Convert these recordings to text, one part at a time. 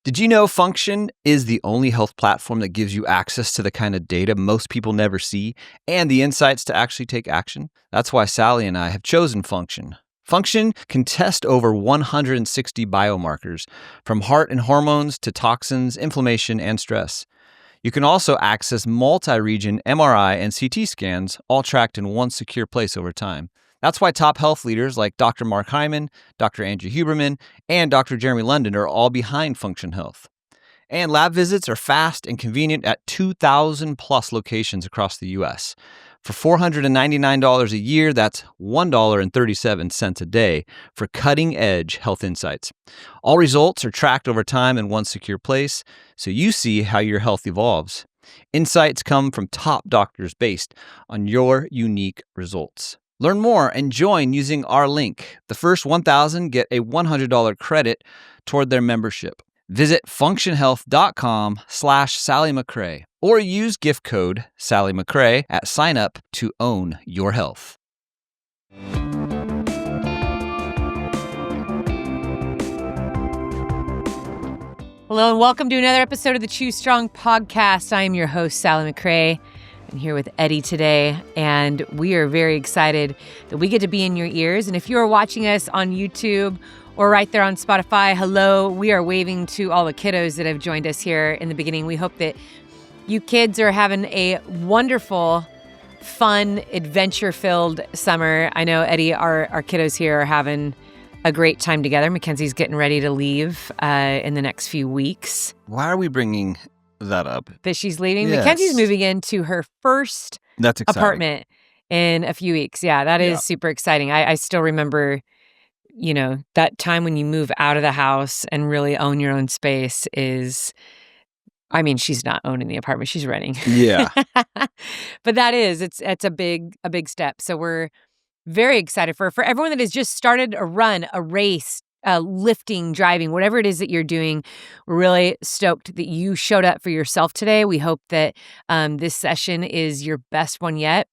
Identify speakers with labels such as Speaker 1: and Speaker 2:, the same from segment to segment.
Speaker 1: Did you know Function is the only health platform that gives you access to the kind of data most people never see and the insights to actually take action? That's why Sally and I have chosen Function. Function can test over 160 biomarkers, from heart and hormones to toxins, inflammation, and stress. You can also access multi-region MRI and CT scans, all tracked in one secure place over time. That's why top health leaders like Dr. Mark Hyman, Dr. Andrew Huberman, and Dr. Jeremy London are all behind Function Health. And lab visits are fast and convenient at 2,000 plus locations across the U.S. For $499 a year, that's $1.37 a day for cutting-edge health insights. All results are tracked over time in one secure place, so you see how your health evolves. Insights come from top doctors based on your unique results. Learn more and join using our link. The first 1,000 get a $100 credit toward their membership. Visit functionhealth.com/Sally McRae or use gift code Sally McRae at sign up to own your health.
Speaker 2: Hello and welcome to another episode of the Choose Strong podcast. I am your host, Sally McRae. I'm here with Eddie today, and we are very excited that we get to be in your ears. And if you are watching us on YouTube or right there on Spotify, hello, we are waving to all the kiddos that have joined us here in the beginning. We hope that you kids are having a wonderful, fun, adventure-filled summer. I know, Eddie, our kiddos here are having a great time together. Mackenzie's getting ready to leave in the next few weeks.
Speaker 1: Why are we bringing that up?
Speaker 2: That she's leaving?
Speaker 1: Yes.
Speaker 2: Mackenzie's moving into her first
Speaker 1: That's exciting.
Speaker 2: apartment in a few weeks. Yeah, that is super exciting. I still remember, that time when you move out of the house and really own your own space is, she's not owning the apartment, she's renting.
Speaker 1: Yeah.
Speaker 2: But it's a big step. So we're very excited for everyone that has just started a run, a race, lifting, driving, whatever it is that you're doing. We're really stoked that you showed up for yourself today. We hope that this session is your best one yet.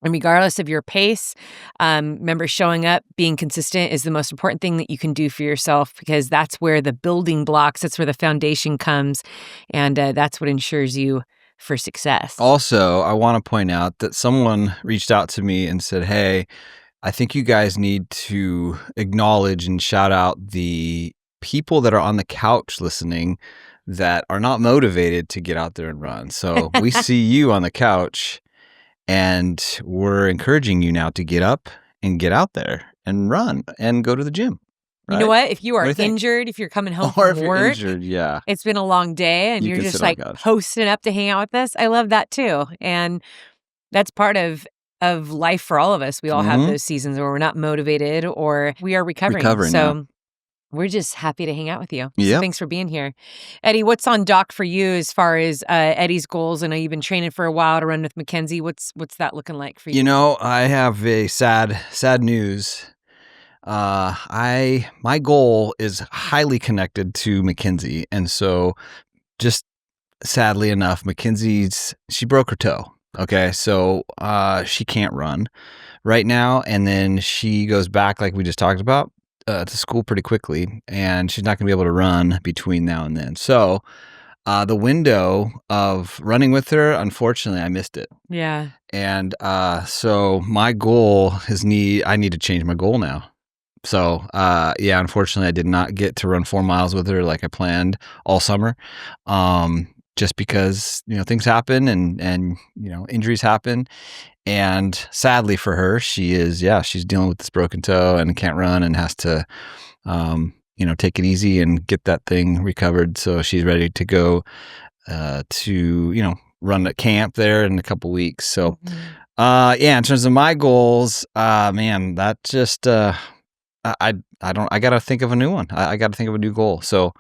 Speaker 2: And regardless of your pace, remember, showing up, being consistent is the most important thing that you can do for yourself, because that's where the building blocks, that's where the foundation comes, and that's what ensures you for success.
Speaker 1: Also, I want to point out that someone reached out to me and said, hey, I think you guys need to acknowledge and shout out the people that are on the couch listening that are not motivated to get out there and run. So we see you on the couch, and we're encouraging you now to get up and get out there and run and go to the gym. Right?
Speaker 2: You know what? If you are
Speaker 1: What do you think?
Speaker 2: injured, if you're coming home
Speaker 1: Or
Speaker 2: from
Speaker 1: if you're
Speaker 2: work,
Speaker 1: injured, yeah.
Speaker 2: it's been a long day and
Speaker 1: You
Speaker 2: you're
Speaker 1: can
Speaker 2: just
Speaker 1: sit on
Speaker 2: like
Speaker 1: the couch.
Speaker 2: posting up to hang out with us. I love that too. And that's part of life for all of us. We all have those seasons where we're not motivated or we are recovering. So we're just happy to hang out with you.
Speaker 1: Yep.
Speaker 2: So thanks for being here. Eddie, what's on dock for you as far as Eddie's goals? I know you've been training for a while to run with Mackenzie. What's that looking like for you?
Speaker 1: I have a sad news. My goal is highly connected to Mackenzie. And so just sadly enough, she broke her toe. Okay. So, she can't run right now. And then she goes back, like we just talked about, to school pretty quickly, and she's not going to be able to run between now and then. So, the window of running with her, unfortunately, I missed it.
Speaker 2: Yeah.
Speaker 1: And, so my goal I need to change my goal now. So, unfortunately, I did not get to run 4 miles with her like I planned all summer. Just because, things happen and injuries happen. And sadly for her, she's dealing with this broken toe and can't run and has to, take it easy and get that thing recovered. So she's ready to go, to, run at camp there in a couple weeks. So, in terms of my goals, that just, I got to think of a new one. I got to think of a new goal. So,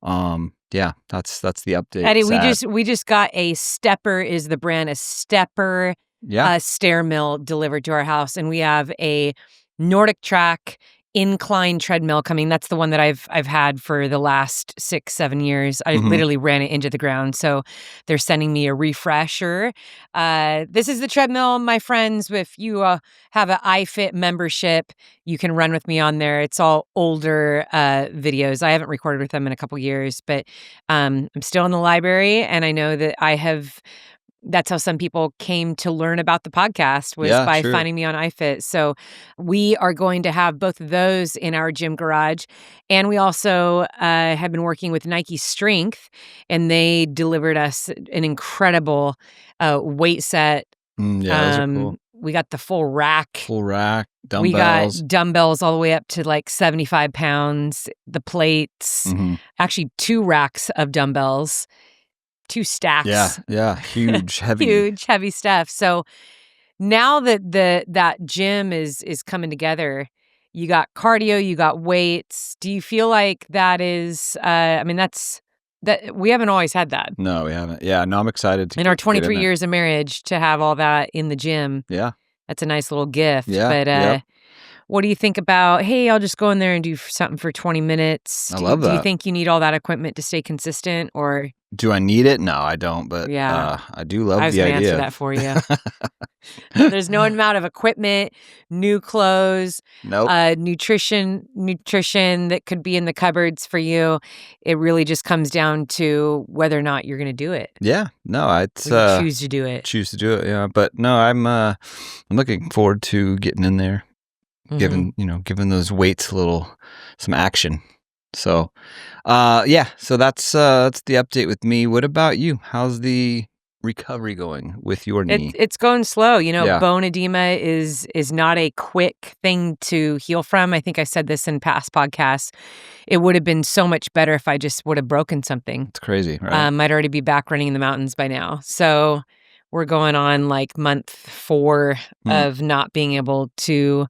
Speaker 1: that's the update.
Speaker 2: Eddie, we just got a Stepper is the brand, a Stepper stair mill delivered to our house, and we have a Nordic track incline treadmill coming. That's the one that I've had for the last 6-7 years. I
Speaker 1: Mhm.
Speaker 2: literally ran it into the ground. So they're sending me a refresher. This is the treadmill, my friends. If you have an iFit membership, you can run with me on there. It's all older videos. I haven't recorded with them in a couple years, but I'm still in the library, and I know that that's how some people came to learn about the podcast, was
Speaker 1: Yeah,
Speaker 2: by
Speaker 1: sure.
Speaker 2: finding me on iFit. So we are going to have both of those in our gym garage. And we also have been working with Nike Strength, and they delivered us an incredible weight set.
Speaker 1: Yeah, those are cool.
Speaker 2: We got the full rack.
Speaker 1: Full rack,
Speaker 2: We got
Speaker 1: dumbbells.
Speaker 2: dumbbells all the way up to like 75 pounds, the plates,
Speaker 1: Mhm.
Speaker 2: actually 2 racks of dumbbells. 2 stacks.
Speaker 1: Yeah, huge, heavy.
Speaker 2: Huge, heavy stuff. So now that that gym is coming together, you got cardio, you got weights. Do you feel like that is, I mean, that we haven't always had that.
Speaker 1: No, we haven't. Yeah, no, I'm excited to
Speaker 2: In our
Speaker 1: get in
Speaker 2: 23
Speaker 1: there.
Speaker 2: years of marriage, to have all that in the gym,
Speaker 1: Yeah,
Speaker 2: that's a nice little gift.
Speaker 1: yeah,
Speaker 2: But
Speaker 1: yep.
Speaker 2: what do you think about, hey, I'll just go in there and do something for 20 minutes?
Speaker 1: I love
Speaker 2: Do you
Speaker 1: that.
Speaker 2: think you need all that equipment to stay consistent, or?
Speaker 1: Do I need it? No, I don't, but
Speaker 2: Yeah.
Speaker 1: I do love
Speaker 2: I was
Speaker 1: the
Speaker 2: gonna answer
Speaker 1: idea.
Speaker 2: that for you. There's no amount of equipment, new clothes,
Speaker 1: Nope.
Speaker 2: nutrition that could be in the cupboards for you. It really just comes down to whether or not you're going to do it,
Speaker 1: Yeah, no, it's
Speaker 2: or you choose to do it.
Speaker 1: choose to do it. Yeah, but no, I'm looking forward to getting in there,
Speaker 2: Mhm.
Speaker 1: giving those weights some action. So, yeah, so that's the update with me. What about you? How's the recovery going with your knee?
Speaker 2: It's going slow.
Speaker 1: Yeah.
Speaker 2: Bone edema is not a quick thing to heal from. I think I said this in past podcasts. It would have been so much better if I just would have broken something.
Speaker 1: It's crazy, right?
Speaker 2: I'd already be back running in the mountains by now. So we're going on like month 4 of not being able to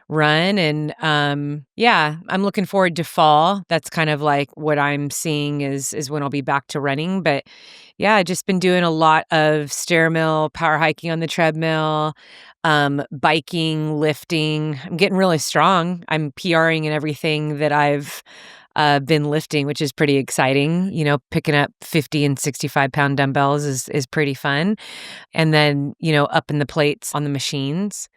Speaker 2: run. And yeah, I'm looking forward to fall. That's kind of like what I'm seeing is when I'll be back to running. But yeah, I've just been doing a lot of stair mill, power hiking on the treadmill, biking, lifting. I'm getting really strong. I'm PRing in everything that I've been lifting, which is pretty exciting. Picking up 50 and 65-pound dumbbells is pretty fun. And then, up in the plates on the machines.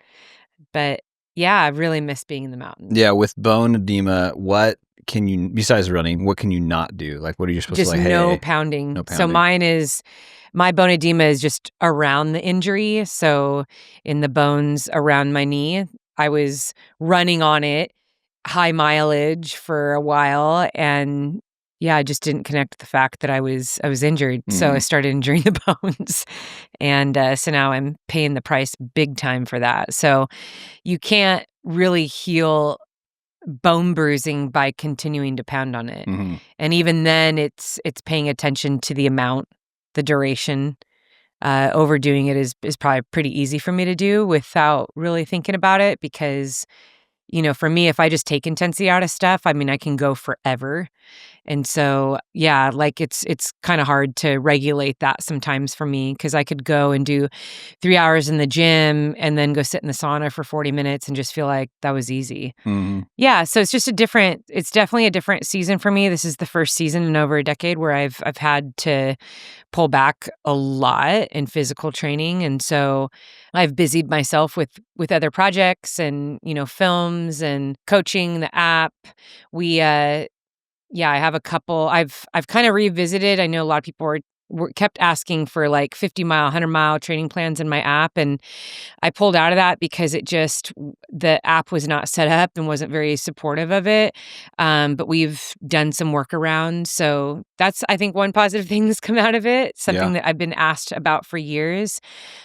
Speaker 2: But yeah, I really miss being in the mountains.
Speaker 1: Yeah, with bone edema, what can you, besides running, what can you not do? Like, what are you supposed
Speaker 2: Just
Speaker 1: to, like,
Speaker 2: no
Speaker 1: hey,
Speaker 2: pounding.
Speaker 1: no
Speaker 2: So
Speaker 1: pounding?
Speaker 2: my bone edema is just around the injury. So in the bones around my knee, I was running on it, high mileage for a while, and yeah, I just didn't connect with the fact that I was injured. So I started injuring the bones, and so now I'm paying the price big time for that. So you can't really heal bone bruising by continuing to pound on it.
Speaker 1: Mhm.
Speaker 2: And even then, it's paying attention to the amount, the duration. Overdoing it is probably pretty easy for me to do without really thinking about it, because for me, if I just take intensity out of stuff, I mean, I can go forever. And so, yeah, like it's kind of hard to regulate that sometimes for me, because I could go and do 3 hours in the gym and then go sit in the sauna for 40 minutes and just feel like that was easy.
Speaker 1: Mhm.
Speaker 2: Yeah, so it's definitely a different season for me. This is the first season in over a decade where I've had to pull back a lot in physical training. And so I've busied myself with other projects and, films and coaching, the app. We yeah, I have a couple. I've kind of revisited. I know a lot of people were kept asking for like 50-mile, 100-mile training plans in my app, and I pulled out of that because the app was not set up and wasn't very supportive of it. But we've done some workarounds, so that's, I think, one positive thing that's come out of it. Something
Speaker 1: Yeah.
Speaker 2: that I've been asked about for years.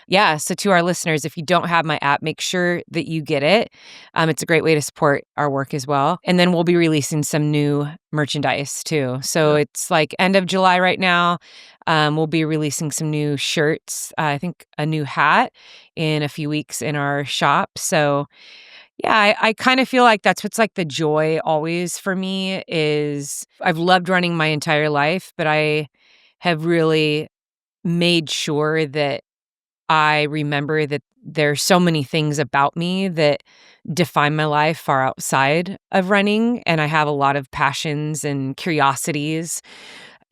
Speaker 2: Yeah. So to our listeners, if you don't have my app, make sure that you get it. It's a great way to support our work as well. And then we'll be releasing some new merchandise too. So
Speaker 1: Yeah.
Speaker 2: it's like end of July right now. We'll be releasing some new shirts. I think a new hat in a few weeks in our shop. So yeah, I kind of feel like that's what's like the joy always for me is I've loved running my entire life, but I have really made sure that I remember that there's so many things about me that define my life far outside of running, and I have a lot of passions and curiosities.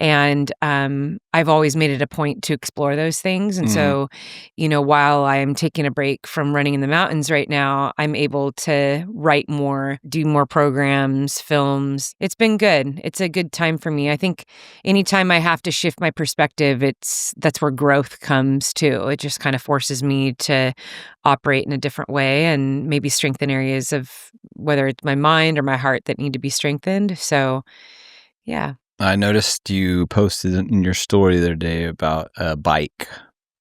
Speaker 2: And I've always made it a point to explore those things. And so, while I am taking a break from running in the mountains right now, I'm able to write more, do more programs, films. It's been good. It's a good time for me. I think anytime I have to shift my perspective, that's where growth comes too. It just kind of forces me to operate in a different way and maybe strengthen areas of whether it's my mind or my heart that need to be strengthened. So, yeah.
Speaker 1: I noticed you posted in your story the other day about a bike.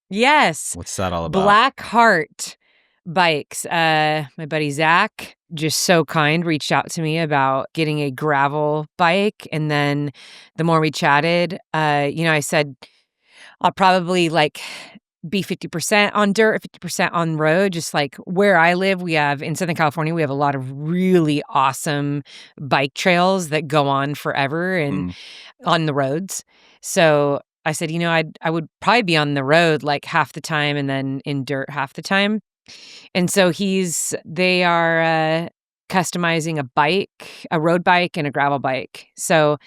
Speaker 2: Yes.
Speaker 1: What's that all about?
Speaker 2: Black Heart Bikes. My buddy Zach, just so kind, reached out to me about getting a gravel bike. And then the more we chatted, I said, I'll probably be 50% on dirt, 50% on road. Just like where I live, in Southern California, we have a lot of really awesome bike trails that go on forever and on the roads. So I said, I would probably be on the road like half the time and then in dirt half the time. And so they are customizing a road bike and a gravel bike. So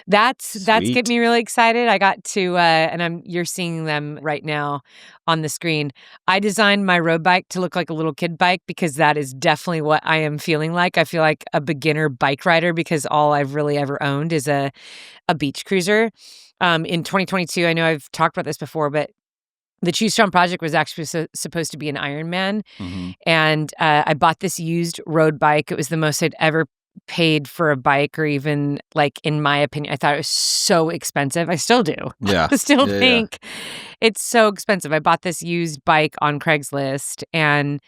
Speaker 2: that's getting me really excited. I got to and you're seeing them right now on the screen. I designed my road bike to look like a little kid bike because that is definitely what I am feeling like. I feel like a beginner bike rider because all I've really ever owned is a beach cruiser. In 2022, I know I've talked about this before, but the Choose Strong project was actually supposed to be an Ironman. And I bought this used road bike. It was the most I'd ever paid for a bike, or even in my opinion, I thought it was so expensive. I still do.
Speaker 1: Yeah.
Speaker 2: I still think it's so expensive. I bought this used bike on Craigslist and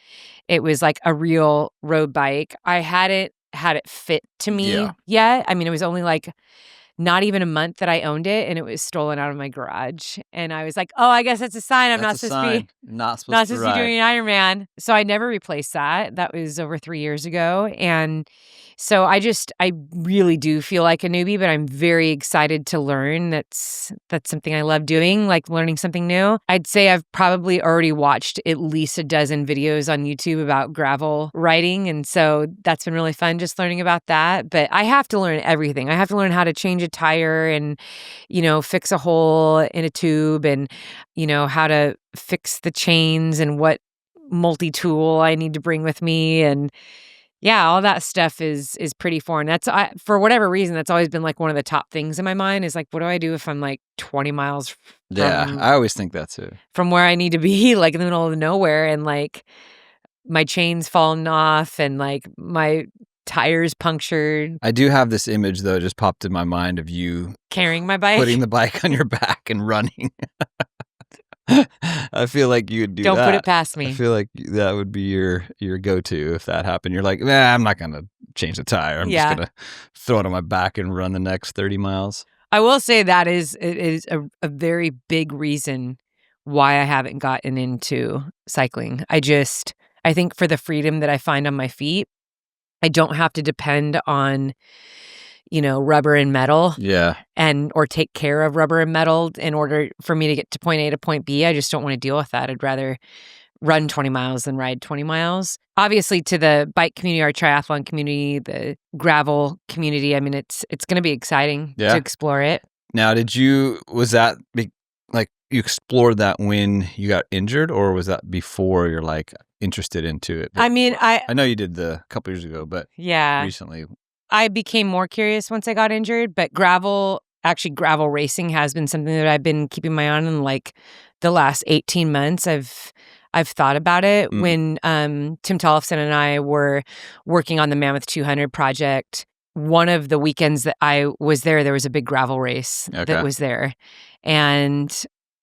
Speaker 2: it was like a real road bike. I hadn't had it fit to me yet. I mean, it was only not even a month that I owned it, and it was stolen out of my garage. And I was like, oh, I guess that's a sign I'm not supposed to be doing an Ironman. So I never replaced that. That was over 3 years ago. And so I really do feel like a newbie, but I'm very excited to learn. That's something I love doing, like learning something new. I'd say I've probably already watched at least a dozen videos on YouTube about gravel riding. And so that's been really fun just learning about that. But I have to learn everything. I have to learn how to change a tire and, fix a hole in a tube and, how to fix the chains and what multi-tool I need to bring with me. And yeah, all that stuff is pretty foreign. For whatever reason, that's always been one of the top things in my mind is what do I do if I'm 20 miles from,
Speaker 1: I always think that too.
Speaker 2: From where I need to be, in the middle of nowhere, and my chain's fallen off and my tires punctured.
Speaker 1: I do have this image though, just popped in my mind of you
Speaker 2: carrying my bike,
Speaker 1: putting the bike on your back and running. I feel like you would do that.
Speaker 2: Don't put it past me.
Speaker 1: I feel like that would be your go-to if that happened. You're like, nah, I'm not going to change the tire. I'm just going to throw it on my back and run the next 30 miles.
Speaker 2: I will say it is a very big reason why I haven't gotten into cycling. I think for the freedom that I find on my feet, I don't have to depend on rubber and metal.
Speaker 1: Yeah.
Speaker 2: Or take care of rubber and metal in order for me to get to point A to point B. I just don't want to deal with that. I'd rather run 20 miles than ride 20 miles. Obviously, to the bike community, our triathlon community, the gravel community, I mean, it's going to be exciting to explore it.
Speaker 1: Now, you explored that when you got injured, or was that before you're interested into it?
Speaker 2: I mean, I
Speaker 1: know you did a couple years ago, but recently.
Speaker 2: I became more curious once I got injured, but gravel racing has been something that I've been keeping my eye on in the last 18 months. I've thought about it. When Tim Tollefson and I were working on the Mammoth 200 project, one of the weekends that I was there was a big gravel race that was there. And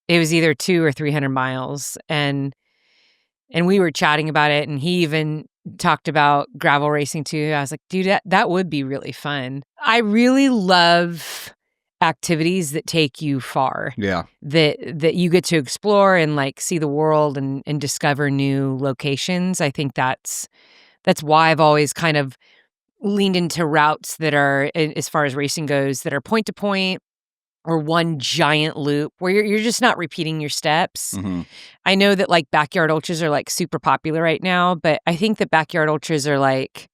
Speaker 2: it was either 200 or 300 miles. And we were chatting about it, and he even talked about gravel racing too. I was like, dude, that would be really fun. I really love activities that take you far.
Speaker 1: Yeah.
Speaker 2: That you get to explore and see the world and discover new locations. I think that's why I've always kind of leaned into routes that are, as far as racing goes, that are point to point, or one giant loop where you're just not repeating your steps.
Speaker 1: Mm-hmm.
Speaker 2: I know that like backyard ultras are like super popular right now, but I think that backyard ultras are like,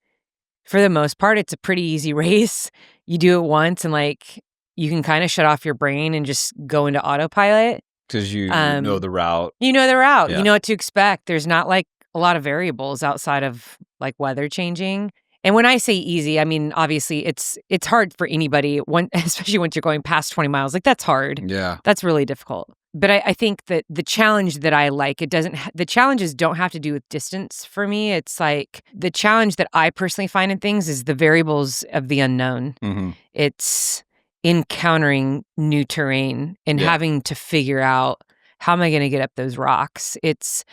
Speaker 2: for the most part, it's a pretty easy race. You do it once and like you can kind of shut off your brain and just go into autopilot.
Speaker 1: Because you know the route.
Speaker 2: You know the route.
Speaker 1: Yeah.
Speaker 2: You know what to expect. There's not like a lot of variables outside of like weather changing. And when I say easy, I mean, obviously it's hard for anybody, especially once you're going past 20 miles. Like that's hard.
Speaker 1: Yeah.
Speaker 2: That's really difficult. But I think that the challenge that I like, the challenges don't have to do with distance for me. It's like the challenge that I personally find in things is the variables of the unknown.
Speaker 1: Mm-hmm.
Speaker 2: It's encountering new terrain and having to figure out, how am I going to get up those rocks? It's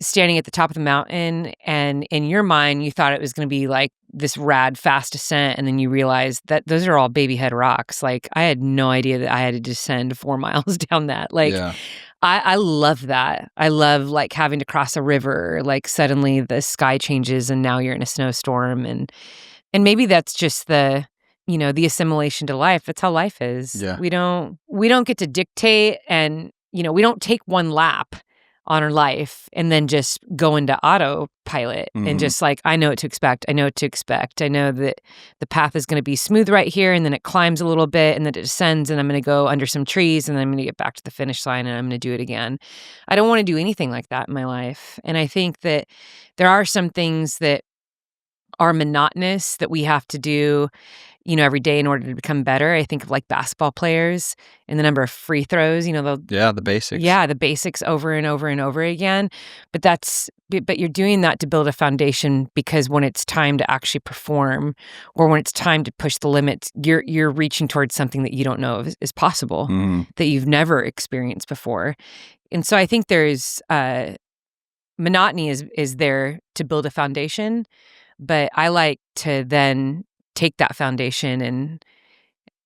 Speaker 2: standing at the top of the mountain, and in your mind, you thought it was going to be like this rad, fast ascent, and then you realize that those are all baby head rocks. Like, I had no idea that I had to descend 4 miles down that. Like, I love that. I love, like, having to cross a river. Like, suddenly the sky changes, and now you're in a snowstorm. And maybe that's just the assimilation to life. That's how life is.
Speaker 1: Yeah.
Speaker 2: We don't get to dictate, and we don't take one lap on our life and then just go into autopilot and just like, I know what to expect. I know what to expect. I know that the path is going to be smooth right here, and then it climbs a little bit, and then it descends, and I'm going to go under some trees, and then I'm going to get back to the finish line, and I'm going to do it again. I don't want to do anything like that in my life. And I think that there are some things that are monotonous that we have to do every day in order to become better. I think of like basketball players and the number of free throws,
Speaker 1: the basics.
Speaker 2: Yeah, the basics over and over and over again. But you're doing that to build a foundation, because when it's time to actually perform, or when it's time to push the limits, you're reaching towards something that you don't know is possible, that you've never experienced before. And so I think there's monotony is there to build a foundation, but I like to then take that foundation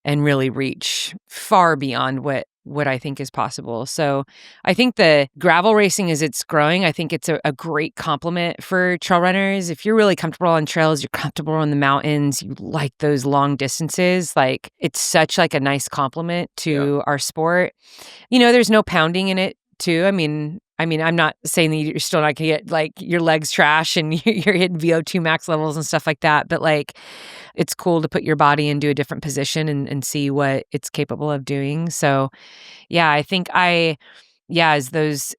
Speaker 2: and really reach far beyond what I think is possible. So I think the gravel racing, as it's growing, I think it's a great complement for trail runners. If you're really comfortable on trails, you're comfortable on the mountains, you like those long distances, like it's such like a nice complement to our sport. There's no pounding in it too. I mean, I'm not saying that you're still not gonna get like your legs trash and you're hitting VO2 max levels and stuff like that, but like it's cool to put your body into a different position and see what it's capable of doing. So yeah, I think as those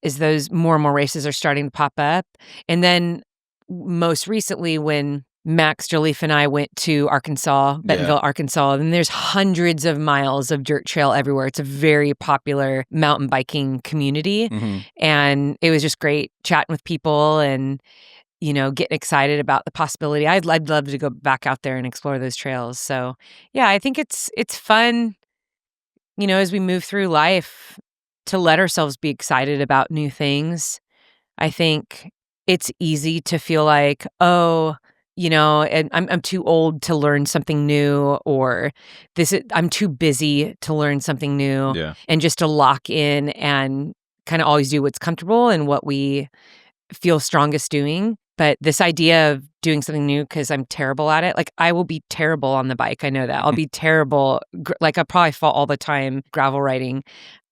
Speaker 2: more and more races are starting to pop up, and then most recently when Max Joliffe and I went to Bentonville, Arkansas, and there's hundreds of miles of dirt trail everywhere. It's a very popular mountain biking community. And it was just great chatting with people and, getting excited about the possibility. I'd love to go back out there and explore those trails. So yeah, I think it's fun, as we move through life, to let ourselves be excited about new things. I think it's easy to feel like, and I'm too old to learn something new, or I'm too busy to learn something new, and just to lock in and kind of always do what's comfortable and what we feel strongest doing. But this idea of doing something new because I'm terrible at it, like I will be terrible on the bike. I know that. I'll be terrible. Like I probably fall all the time gravel riding.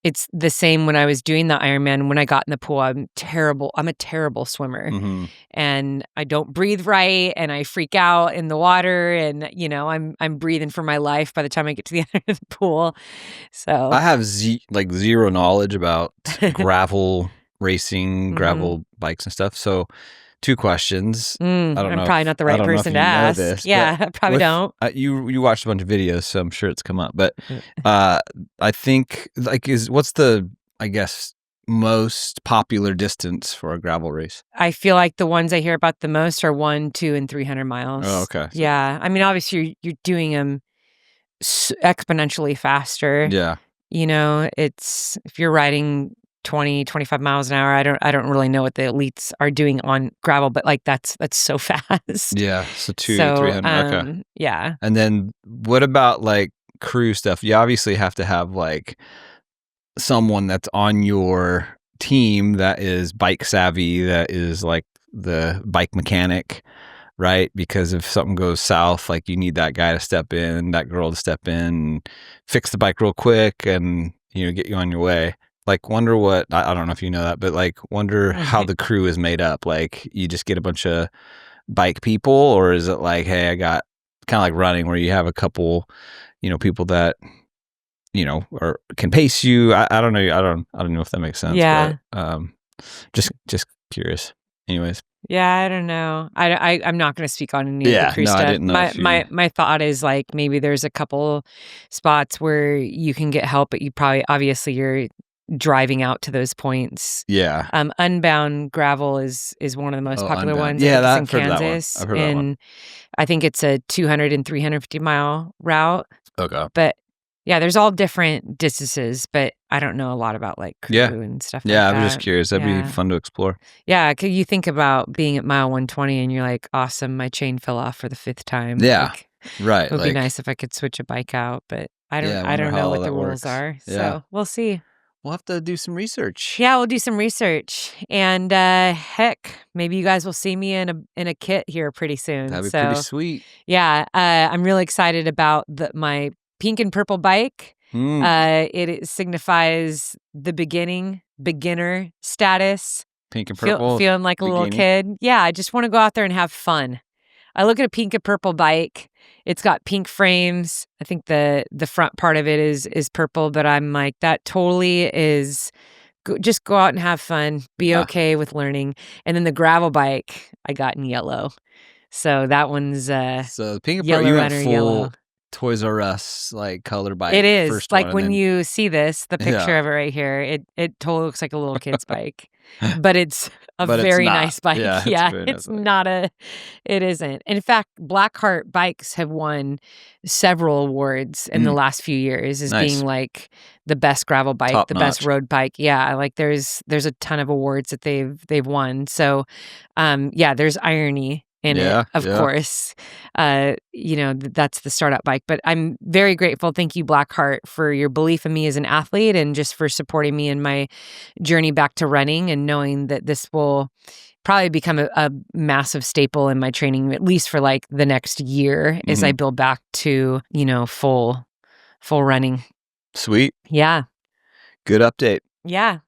Speaker 2: It's the same when I was doing the Ironman. When I got in the pool, I'm terrible. I'm a terrible swimmer, and I don't breathe right, and I freak out in the water, and I'm breathing for my life by the time I get to the end of the pool. So
Speaker 1: I have zero knowledge about gravel racing, gravel bikes and stuff. So 2 questions.
Speaker 2: I'm probably not the right person to ask.
Speaker 1: This,
Speaker 2: I probably don't.
Speaker 1: You watched a bunch of videos, so I'm sure it's come up. But I think what's the, I guess, most popular distance for a gravel race?
Speaker 2: I feel like the ones I hear about the most are 100, 200, and 300 miles.
Speaker 1: Oh, okay.
Speaker 2: Yeah, I mean, obviously you're doing them exponentially faster.
Speaker 1: Yeah.
Speaker 2: It's if you're riding 20, 25 miles an hour. I don't really know what the elites are doing on gravel, but like that's so fast.
Speaker 1: Yeah. So 300. Okay.
Speaker 2: Yeah.
Speaker 1: And then what about like crew stuff? You obviously have to have like someone that's on your team that is bike savvy, that is like the bike mechanic. right? Because if something goes south, like you need that guy to step in, that girl to step in, and fix the bike real quick and, get you on your way. Like, wonder what, I don't know if you know that, but like, wonder how the crew is made up. Like, you just get a bunch of bike people, or is it like, hey, I got kind of like running where you have a couple, people that, or can pace you. I don't know. I don't know if that makes sense.
Speaker 2: Yeah.
Speaker 1: But just curious. Anyways.
Speaker 2: Yeah, I don't know. I'm not going to speak on any of the crew stuff.
Speaker 1: I didn't know
Speaker 2: my thought is like maybe there's a couple spots where you can get help, but obviously you're driving out to those points.
Speaker 1: Yeah.
Speaker 2: Unbound gravel is one of the most popular
Speaker 1: Unbound.
Speaker 2: ones.
Speaker 1: Yeah,
Speaker 2: it's in Kansas.
Speaker 1: I've heard that one.
Speaker 2: I think it's a 200 and 350 mile route.
Speaker 1: Okay.
Speaker 2: But yeah, there's all different distances, but I don't know a lot about like crew and stuff like that.
Speaker 1: Yeah, I was just curious. That'd be fun to explore.
Speaker 2: Yeah, because you think about being at mile 120 and you're like, awesome, my chain fell off for the 5th time.
Speaker 1: Yeah,
Speaker 2: like,
Speaker 1: right.
Speaker 2: It would be nice if I could switch a bike out, but I don't know what the rules are.
Speaker 1: Yeah.
Speaker 2: So we'll see.
Speaker 1: We'll have to do some research.
Speaker 2: Yeah, we'll do some research. And heck, maybe you guys will see me in a kit here pretty soon.
Speaker 1: That'd be pretty sweet.
Speaker 2: Yeah, I'm really excited about my pink and purple bike. It signifies the beginner status.
Speaker 1: Pink and purple.
Speaker 2: Feeling like a little kid. Yeah, I just want to go out there and have fun. I look at a pink and purple bike. It's got pink frames. I think the front part of it is purple, but I'm like, that totally is just go out and have fun. Be okay with learning. And then the gravel bike I got in yellow. So that one's
Speaker 1: so the pink and
Speaker 2: yellow
Speaker 1: purple, you
Speaker 2: runner,
Speaker 1: went full
Speaker 2: yellow.
Speaker 1: Toys R Us like color bike.
Speaker 2: It is
Speaker 1: first
Speaker 2: like
Speaker 1: one,
Speaker 2: when you see the picture of it right here. It totally looks like a little kid's bike, but it's very nice bike. Yeah, it's not a. It isn't. In fact, Blackheart bikes have won several awards in the last few years as being like the best gravel bike,
Speaker 1: Top
Speaker 2: the
Speaker 1: notch.
Speaker 2: best road bike. Yeah, like there's a ton of awards that they've won. So, there's irony in it, of course. That's the startup bike. But I'm very grateful. Thank you, Blackheart, for your belief in me as an athlete and just for supporting me in my journey back to running and knowing that this will probably become a massive staple in my training, at least for like the next year as I build back to, full running.
Speaker 1: Sweet.
Speaker 2: Yeah.
Speaker 1: Good update.
Speaker 2: Yeah.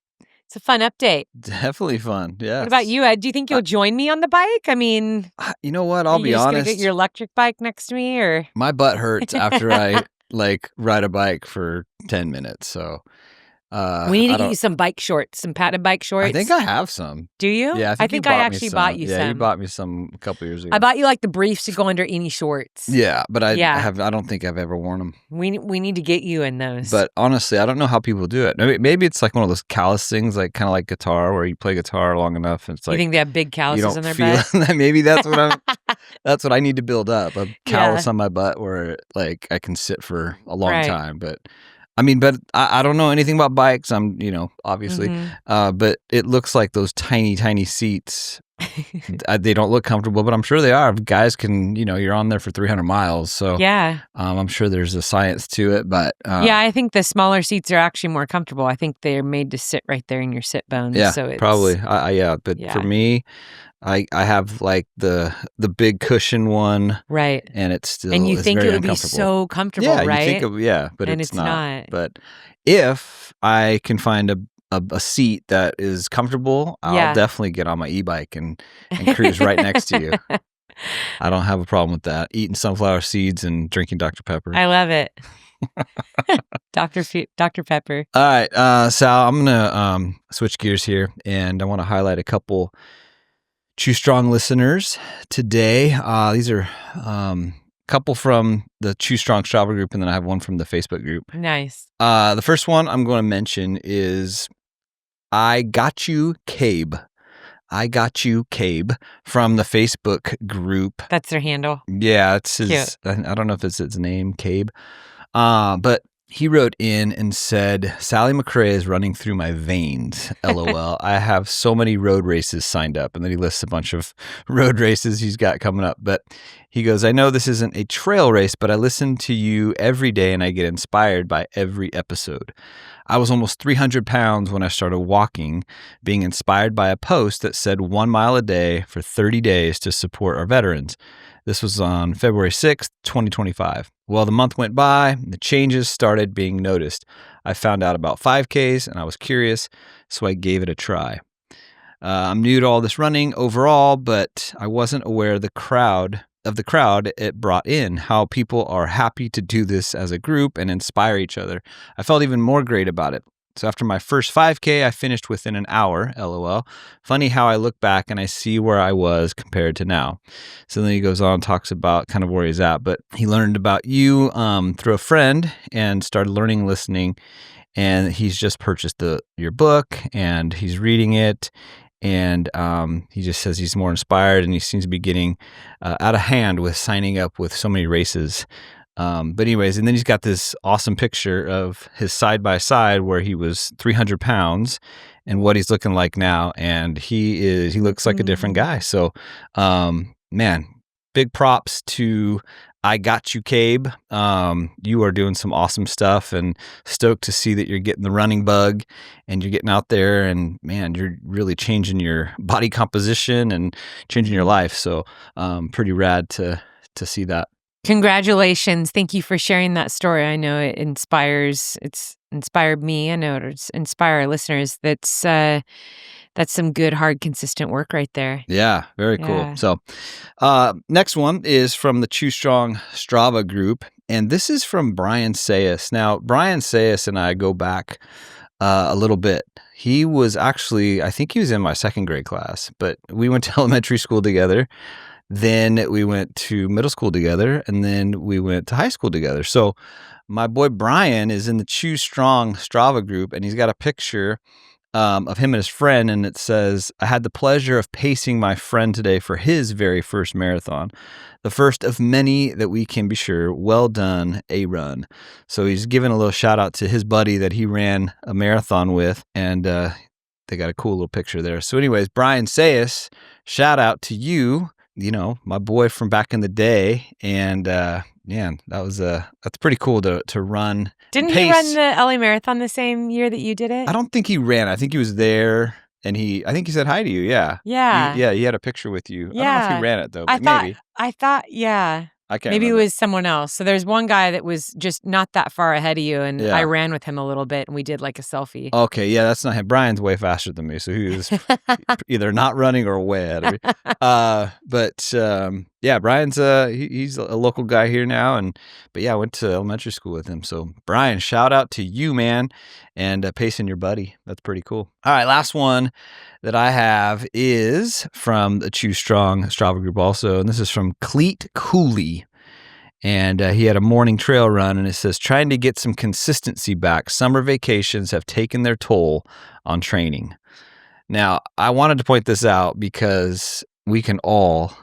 Speaker 2: It's a fun update.
Speaker 1: Definitely fun. Yeah.
Speaker 2: What about you, Ed? Do you think you'll join me on the bike? I mean,
Speaker 1: you know what? I'll be honest.
Speaker 2: Are you just gonna get your electric bike next to me, or
Speaker 1: my butt hurts after I ride a bike for 10 minutes. So
Speaker 2: we need to get you some bike shorts, some padded bike shorts.
Speaker 1: I think I have some.
Speaker 2: Do you?
Speaker 1: Yeah,
Speaker 2: I think I actually bought you some.
Speaker 1: Yeah, you bought me some a couple years ago.
Speaker 2: I bought you like the briefs to go under any shorts.
Speaker 1: Yeah, but I don't think I've ever worn them.
Speaker 2: We need to get you in those.
Speaker 1: But honestly, I don't know how people do it. Maybe it's like one of those callus things, like kind of like guitar, where you play guitar long enough, and it's like
Speaker 2: you think they have big calluses on their butt.
Speaker 1: Maybe that's what that's what I need to build up, a callus on my butt where like I can sit for a long time, but. I mean, but I don't know anything about bikes. I'm, obviously, but it looks like those tiny, tiny seats. They don't look comfortable, but I'm sure they are. Guys can, you're on there for 300 miles, so I'm sure there's a science to it. But
Speaker 2: I think the smaller seats are actually more comfortable. I think they're made to sit right there in your sit bones.
Speaker 1: Yeah,
Speaker 2: so it's,
Speaker 1: probably. But for me. I have like the big cushion one,
Speaker 2: right?
Speaker 1: And it's still
Speaker 2: and you think it would
Speaker 1: be
Speaker 2: so comfortable,
Speaker 1: right?
Speaker 2: You
Speaker 1: think but it's not. But if I can find a seat that is comfortable, I'll definitely get on my e-bike and cruise right next to you. I don't have a problem with that. Eating sunflower seeds and drinking Dr. Pepper.
Speaker 2: I love it. Dr. Pepper.
Speaker 1: All right, Sal, I'm gonna switch gears here, and I want to highlight a couple Chew Strong listeners today. These are a couple from the Chew Strong Strava group, and then I have one from the Facebook group.
Speaker 2: Nice.
Speaker 1: The first one I'm going to mention is I Got You, Cabe. I Got You, Cabe from the Facebook group.
Speaker 2: That's their handle.
Speaker 1: Yeah, it's his.
Speaker 2: Cute.
Speaker 1: I don't know if it's his name, Cabe. But he wrote in and said, Sally McRae is running through my veins, LOL. I have so many road races signed up. And then he lists a bunch of road races he's got coming up. But He goes, I know this isn't a trail race, but I listen to you every day and I get inspired by every episode. I was almost 300 pounds when I started walking, being inspired by a post that said 1 mile a day for 30 days to support our veterans. This was on February 6th, 2025. Well, the month went by, and the changes started being noticed. I found out about 5Ks and I was curious, so I gave it a try. I'm new to all this running overall, but I wasn't aware of the crowd it brought in, how people are happy to do this as a group and inspire each other. I felt even more great about it. So after my first 5K, I finished within an hour, LOL. Funny how I look back and I see where I was compared to now. So then he goes on and talks about kind of where he's at, but he learned about you through a friend and started learning, listening, and he's just purchased your book and he's reading it. And he just says he's more inspired and he seems to be getting out of hand with signing up with so many races. But anyways, and then he's got this awesome picture of his side-by-side where he was 300 pounds and what he's looking like now. And he looks like a different guy. So, man, big props to I Got You, Cabe. You are doing some awesome stuff and stoked to see that you're getting the running bug and you're getting out there and man, you're really changing your body composition and changing your life. So, pretty rad to see that.
Speaker 2: Congratulations. Thank you for sharing that story. I know it's inspired me. I know it's inspire our listeners. That's some good, hard, consistent work right there.
Speaker 1: Yeah, very cool. So next one is from the Chew Strong Strava group, and this is from Brian Sayas. Now, Brian Sayas and I go back a little bit. He was actually, I think he was in my second grade class, but we went to elementary school together. Then we went to middle school together, and then we went to high school together. So my boy Brian is in the Chew Strong Strava group, and he's got a picture of him and his friend, and it says, I had the pleasure of pacing my friend today for his very first marathon, the first of many that we can be sure. Well done, a run. So he's giving a little shout out to his buddy that he ran a marathon with, and they got a cool little picture there. So anyways, Brian Sayas, shout out to you, my boy from back in the day, and man, that's pretty cool to run.
Speaker 2: Didn't he run the LA Marathon the same year that you did it?
Speaker 1: I don't think he ran. I think he was there, and I think he said hi to you. Yeah.
Speaker 2: Yeah.
Speaker 1: He had a picture with you.
Speaker 2: Yeah.
Speaker 1: I don't know if he ran it though, but maybe.
Speaker 2: I thought, yeah.
Speaker 1: I can't
Speaker 2: Maybe
Speaker 1: remember.
Speaker 2: it was someone else. So there's one guy that was just not that far ahead of you, and
Speaker 1: Yeah.
Speaker 2: I ran with him a little bit, and we did like a selfie.
Speaker 1: Okay, yeah, that's not him. Brian's way faster than me, so he was either not running or way ahead of me. But yeah, Brian's he's a local guy here now, but yeah, I went to elementary school with him. So Brian, shout out to you, man, and pacing your buddy. That's pretty cool. All right, last one that I have is from the Chew Strong Strava group also, and this is from Cleet Cooley. And he had a morning trail run, and it says, trying to get some consistency back. Summer vacations have taken their toll on training. Now, I wanted to point this out because we can all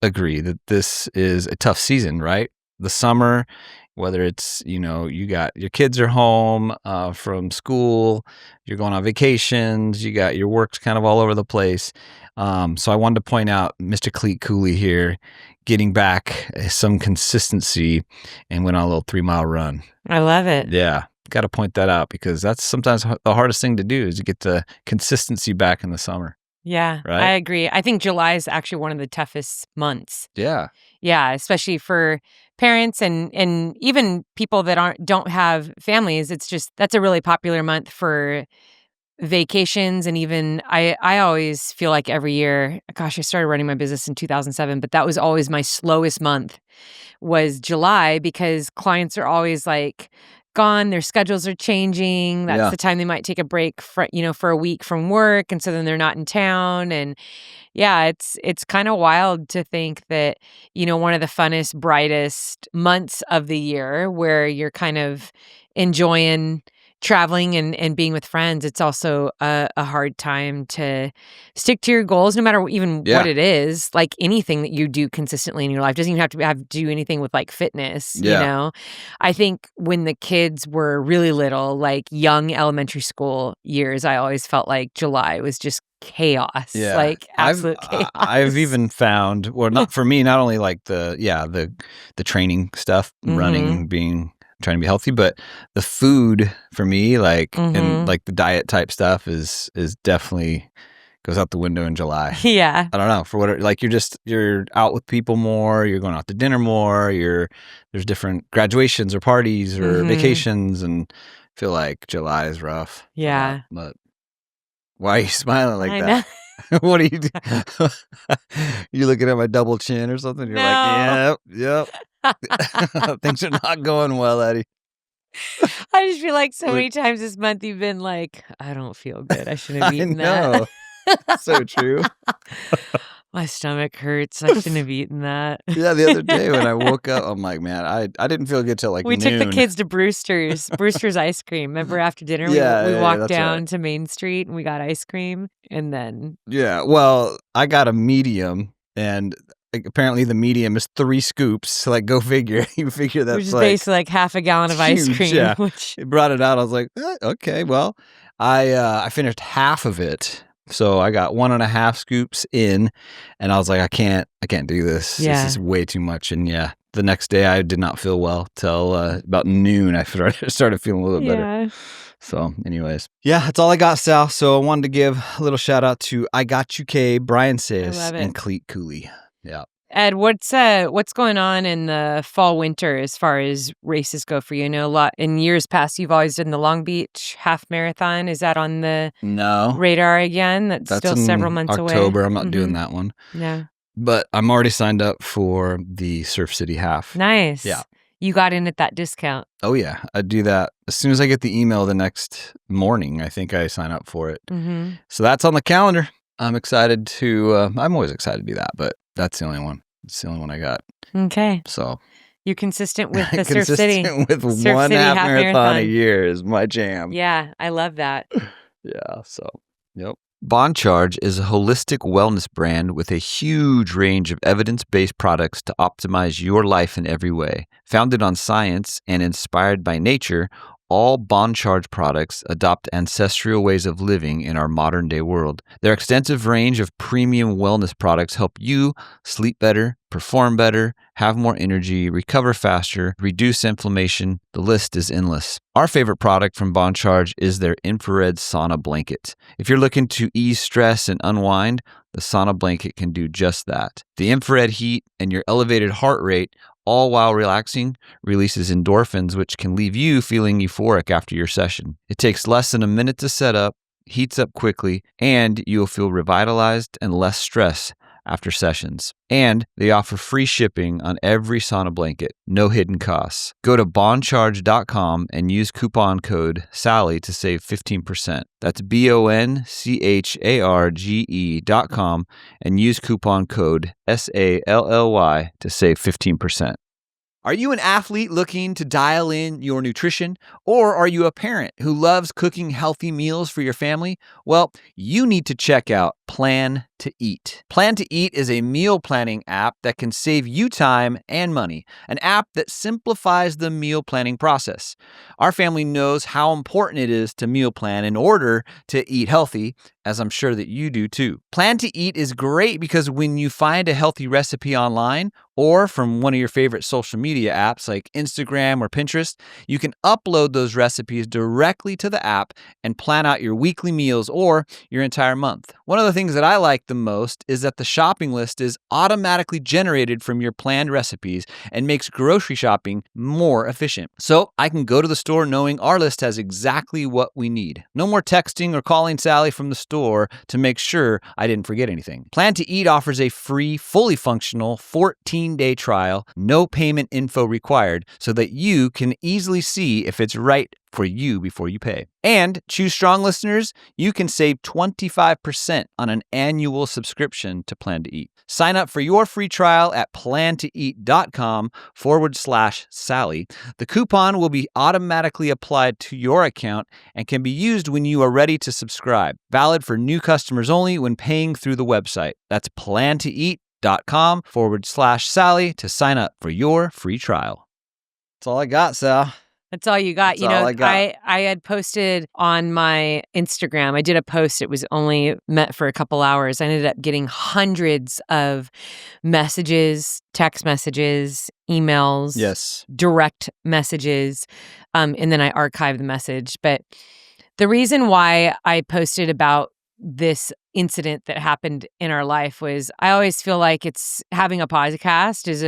Speaker 1: agree that this is a tough season, right? The summer, whether it's, you got your kids are home from school, you're going on vacations, you got your work's kind of all over the place. So I wanted to point out Mr. Cleet Cooley here getting back some consistency and went on a little 3-mile run.
Speaker 2: I love it.
Speaker 1: Yeah. Got to point that out because that's sometimes the hardest thing to do is to get the consistency back in the summer.
Speaker 2: Yeah,
Speaker 1: right?
Speaker 2: I agree. I think July is actually one of the toughest months.
Speaker 1: Yeah.
Speaker 2: Yeah, especially for parents and even people that don't have families. That's a really popular month for vacations. And even I always feel like every year, gosh, I started running my business in 2007, but that was always my slowest month was July because clients are always like gone, their schedules are changing. That's the time they might take a break for a week from work, and so then they're not in town. And yeah, it's kind of wild to think that one of the funnest, brightest months of the year where you're kind of enjoying traveling and being with friends, it's also a hard time to stick to your goals, no matter even
Speaker 1: Yeah.
Speaker 2: what it is. Like anything that you do consistently in your life doesn't even have to do anything with like fitness, you
Speaker 1: Yeah.
Speaker 2: know? I think when the kids were really little, like young elementary school years, I always felt like July was just chaos,
Speaker 1: Yeah.
Speaker 2: like absolute chaos.
Speaker 1: I've even found, well, not for me, not only like the training stuff, running, trying to be healthy, but the food for me, like, and like the diet type stuff is definitely goes out the window in July.
Speaker 2: Yeah.
Speaker 1: I don't know, for what, like, you're out with people more, you're going out to dinner more, there's different graduations or parties or vacations, and I feel like July is rough.
Speaker 2: Yeah.
Speaker 1: But why are you smiling like
Speaker 2: I
Speaker 1: that? What are you doing? You looking at my double chin or something? You're like, yep. Things are not going well, Eddie.
Speaker 2: I just feel like so many times this month you've been like, I don't feel good. I shouldn't have eaten
Speaker 1: know.
Speaker 2: that.
Speaker 1: So true.
Speaker 2: My stomach hurts. I shouldn't have eaten that.
Speaker 1: Yeah, the other day when I woke up, I'm like, man, I didn't feel good till like
Speaker 2: We
Speaker 1: noon.
Speaker 2: took the kids to Brewster's ice cream. Remember after dinner, we walked down to Main Street and we got ice cream, and then
Speaker 1: Yeah, well, I got a medium, and like, apparently the medium is 3 scoops. So, like, go figure. You figure that's
Speaker 2: which is
Speaker 1: like
Speaker 2: basically like half a gallon of ice
Speaker 1: huge,
Speaker 2: cream.
Speaker 1: yeah.
Speaker 2: Which
Speaker 1: It brought it out. I was like, okay, well, I finished half of it. So I got 1.5 scoops in, and I was like, I can't do this.
Speaker 2: Yeah.
Speaker 1: This is way too much. And yeah, the next day I did not feel well till about noon. I started feeling a little better. So anyways, yeah, that's all I got, Sal. So I wanted to give a little shout out to I Got You K, Brian Sayers, and Cleet Cooley. Yeah.
Speaker 2: Ed, what's going on in the fall winter as far as races go for you? I know a lot in years past you've always done the Long Beach half marathon. Is that on the radar again? That's still several months away.
Speaker 1: October. I'm not doing that one.
Speaker 2: Yeah.
Speaker 1: But I'm already signed up for the Surf City half.
Speaker 2: Nice.
Speaker 1: Yeah.
Speaker 2: You got in at that discount.
Speaker 1: Oh yeah, I do that as soon as I get the email the next morning. I think I sign up for it. So that's on the calendar. I'm excited to. I'm always excited to do that, but that's the only one. It's the only one I got.
Speaker 2: Okay.
Speaker 1: So
Speaker 2: you're consistent with the Surf City.
Speaker 1: With
Speaker 2: Surf
Speaker 1: one
Speaker 2: City
Speaker 1: half
Speaker 2: half
Speaker 1: marathon a year is my jam.
Speaker 2: Yeah, I love that.
Speaker 1: Yeah. So yep. Bond Charge is a holistic wellness brand with a huge range of evidence-based products to optimize your life in every way. Founded on science and inspired by nature, all Bond Charge products adopt ancestral ways of living in our modern-day world. Their extensive range of premium wellness products help you sleep better, perform better, have more energy, recover faster, reduce inflammation. The list is endless. Our favorite product from Bond Charge is their infrared sauna blanket. If you're looking to ease stress and unwind, the sauna blanket can do just that. The infrared heat and your elevated heart rate, all while relaxing, releases endorphins, which can leave you feeling euphoric after your session. It takes less than a minute to set up, heats up quickly, and you'll feel revitalized and less stress after sessions. And they offer free shipping on every sauna blanket, no hidden costs. Go to bondcharge.com and use coupon code SALLY to save 15%. That's BONCHARGE.com and use coupon code SALLY to save 15%. Are you an athlete looking to dial in your nutrition? Or are you a parent who loves cooking healthy meals for your family? Well, you need to check out Plan to Eat. Plan to Eat is a meal planning app that can save you time and money, an app that simplifies the meal planning process. Our family knows how important it is to meal plan in order to eat healthy, as I'm sure that you do too. Plan to Eat is great because when you find a healthy recipe online or from one of your favorite social media apps like Instagram or Pinterest, you can upload those recipes directly to the app and plan out your weekly meals or your entire month. One of the things that I like the most is that the shopping list is automatically generated from your planned recipes and makes grocery shopping more efficient. So I can go to the store knowing our list has exactly what we need. No more texting or calling Sally from the store to make sure I didn't forget anything. Plan to Eat offers a free, fully functional 14-day trial, no payment info required, so that you can easily see if it's right for you before you pay. And Choose Strong listeners, you can save 25% on an annual subscription to Plan to Eat. Sign up for your free trial at plantoeat.com/Sally. The coupon will be automatically applied to your account and can be used when you are ready to subscribe. Valid for new customers only when paying through the website. That's plantoeat.com/Sally to sign up for your free trial. That's all I got, Sal.
Speaker 2: That's all you got.
Speaker 1: That's all I got.
Speaker 2: I had posted on my Instagram. I did a post. It was only meant for a couple hours. I ended up getting hundreds of messages, text messages, emails,
Speaker 1: Yes.
Speaker 2: direct messages, and then I archived the message. But the reason why I posted about this incident that happened in our life was I always feel like it's having a podcast is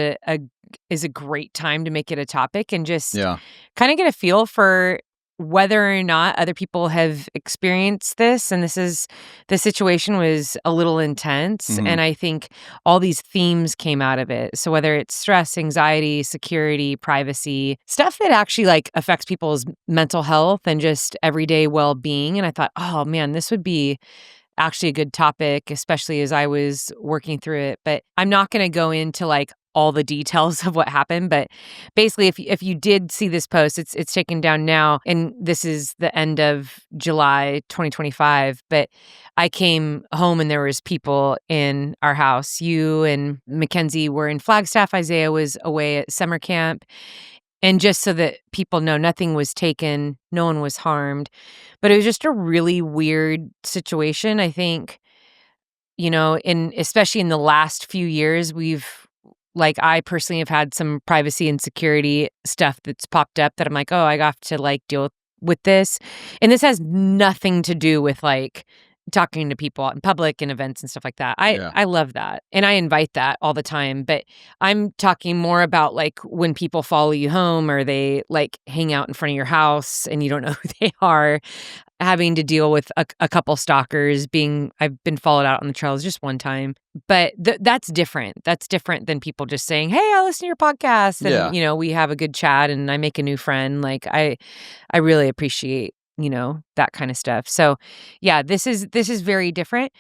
Speaker 2: a great time to make it a topic and just kind of get a feel for whether or not other people have experienced this. And the situation was a little intense.
Speaker 1: Mhm.
Speaker 2: And I think all these themes came out of it. So whether it's stress, anxiety, security, privacy, stuff that actually like affects people's mental health and just everyday well-being. And I thought, oh man, this would be actually a good topic, especially as I was working through it. But I'm not going to go into like all the details of what happened. But basically, if you did see this post, it's taken down now, and this is the end of July 2025. But I came home and there was people in our house. You and Mackenzie were in Flagstaff. Isaiah was away at summer camp. And just so that people know, nothing was taken, no one was harmed. But it was just a really weird situation. I think, especially in the last few years, I personally have had some privacy and security stuff that's popped up that I'm like, oh, I have to like deal with this. And this has nothing to do with like talking to people out in public and events and stuff like that. I love that. And I invite that all the time. But I'm talking more about like when people follow you home or they like hang out in front of your house and you don't know who they are, having to deal with a couple stalkers. I've been followed out on the trails just one time. But that's different. That's different than people just saying, hey, I listen to your podcast. And, we have a good chat and I make a new friend. Like I really appreciate that kind of stuff. So yeah, this is very different.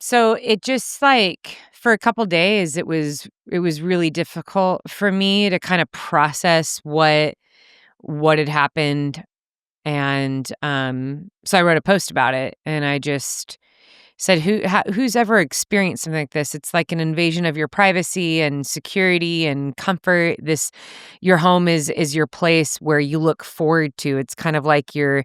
Speaker 2: So it just like for a couple days, it was really difficult for me to kind of process what had happened. And so I wrote a post about it and I just said, who's ever experienced something like this? It's like an invasion of your privacy and security and comfort. Your home is your place where you look forward to. It's kind of like your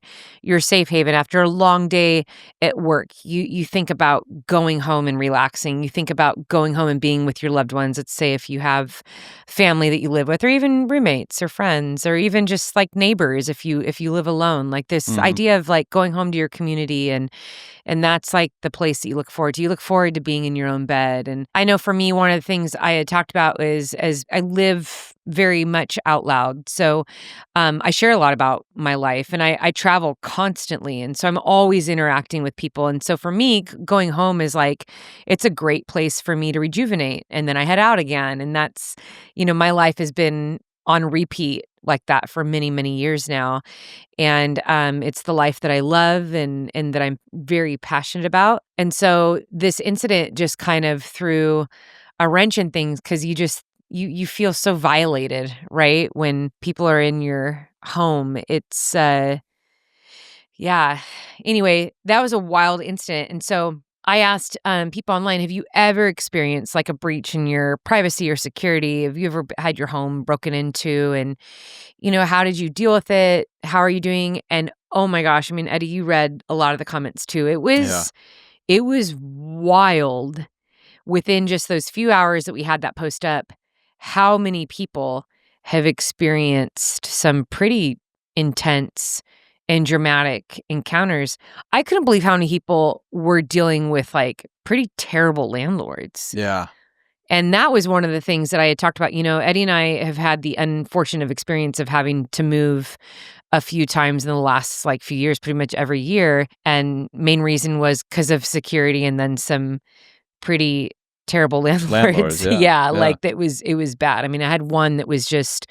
Speaker 2: safe haven after a long day at work. You think about going home and relaxing. You think about going home and being with your loved ones. Let's say if you have family that you live with, or even roommates or friends, or even just like neighbors if you live alone. Like this idea of like going home to your community and that's like the place that you look forward to. You look forward to being in your own bed. And I know for me, one of the things I had talked about is as I live very much out loud. So I share a lot about my life and I travel constantly. And so I'm always interacting with people. And so for me, going home is like, it's a great place for me to rejuvenate. And then I head out again. And that's, my life has been on repeat like that for many, many years now. And it's the life that I love and that I'm very passionate about. And so this incident just kind of threw a wrench in things because you feel so violated, right? When people are in your home. It's Anyway, that was a wild incident. And so I asked people online, have you ever experienced like a breach in your privacy or security? Have you ever had your home broken into? And, how did you deal with it? How are you doing? And oh my gosh, I mean, Eddie, you read a lot of the comments too. It was wild within just those few hours that we had that post up, how many people have experienced some pretty intense and dramatic encounters. I couldn't believe how many people were dealing with like pretty terrible landlords.
Speaker 1: Yeah.
Speaker 2: And that was one of the things that I had talked about. Eddie and I have had the unfortunate experience of having to move a few times in the last like few years, pretty much every year. And main reason was because of security and then some pretty terrible landlords.
Speaker 1: Yeah.
Speaker 2: Like it was bad. I mean, I had one that was just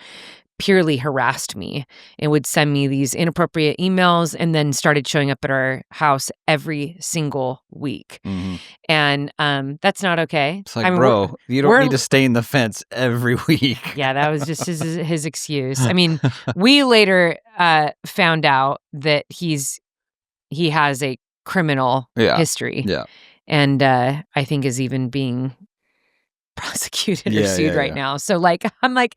Speaker 2: purely harassed me and would send me these inappropriate emails and then started showing up at our house every single week.
Speaker 1: Mm-hmm.
Speaker 2: And that's not okay.
Speaker 1: It's like, bro, you don't need to stain the fence every week.
Speaker 2: Yeah, that was just his excuse. I mean, we later found out that he has a criminal history.
Speaker 1: Yeah.
Speaker 2: And I think is even being prosecuted or sued right now. So like, I'm like,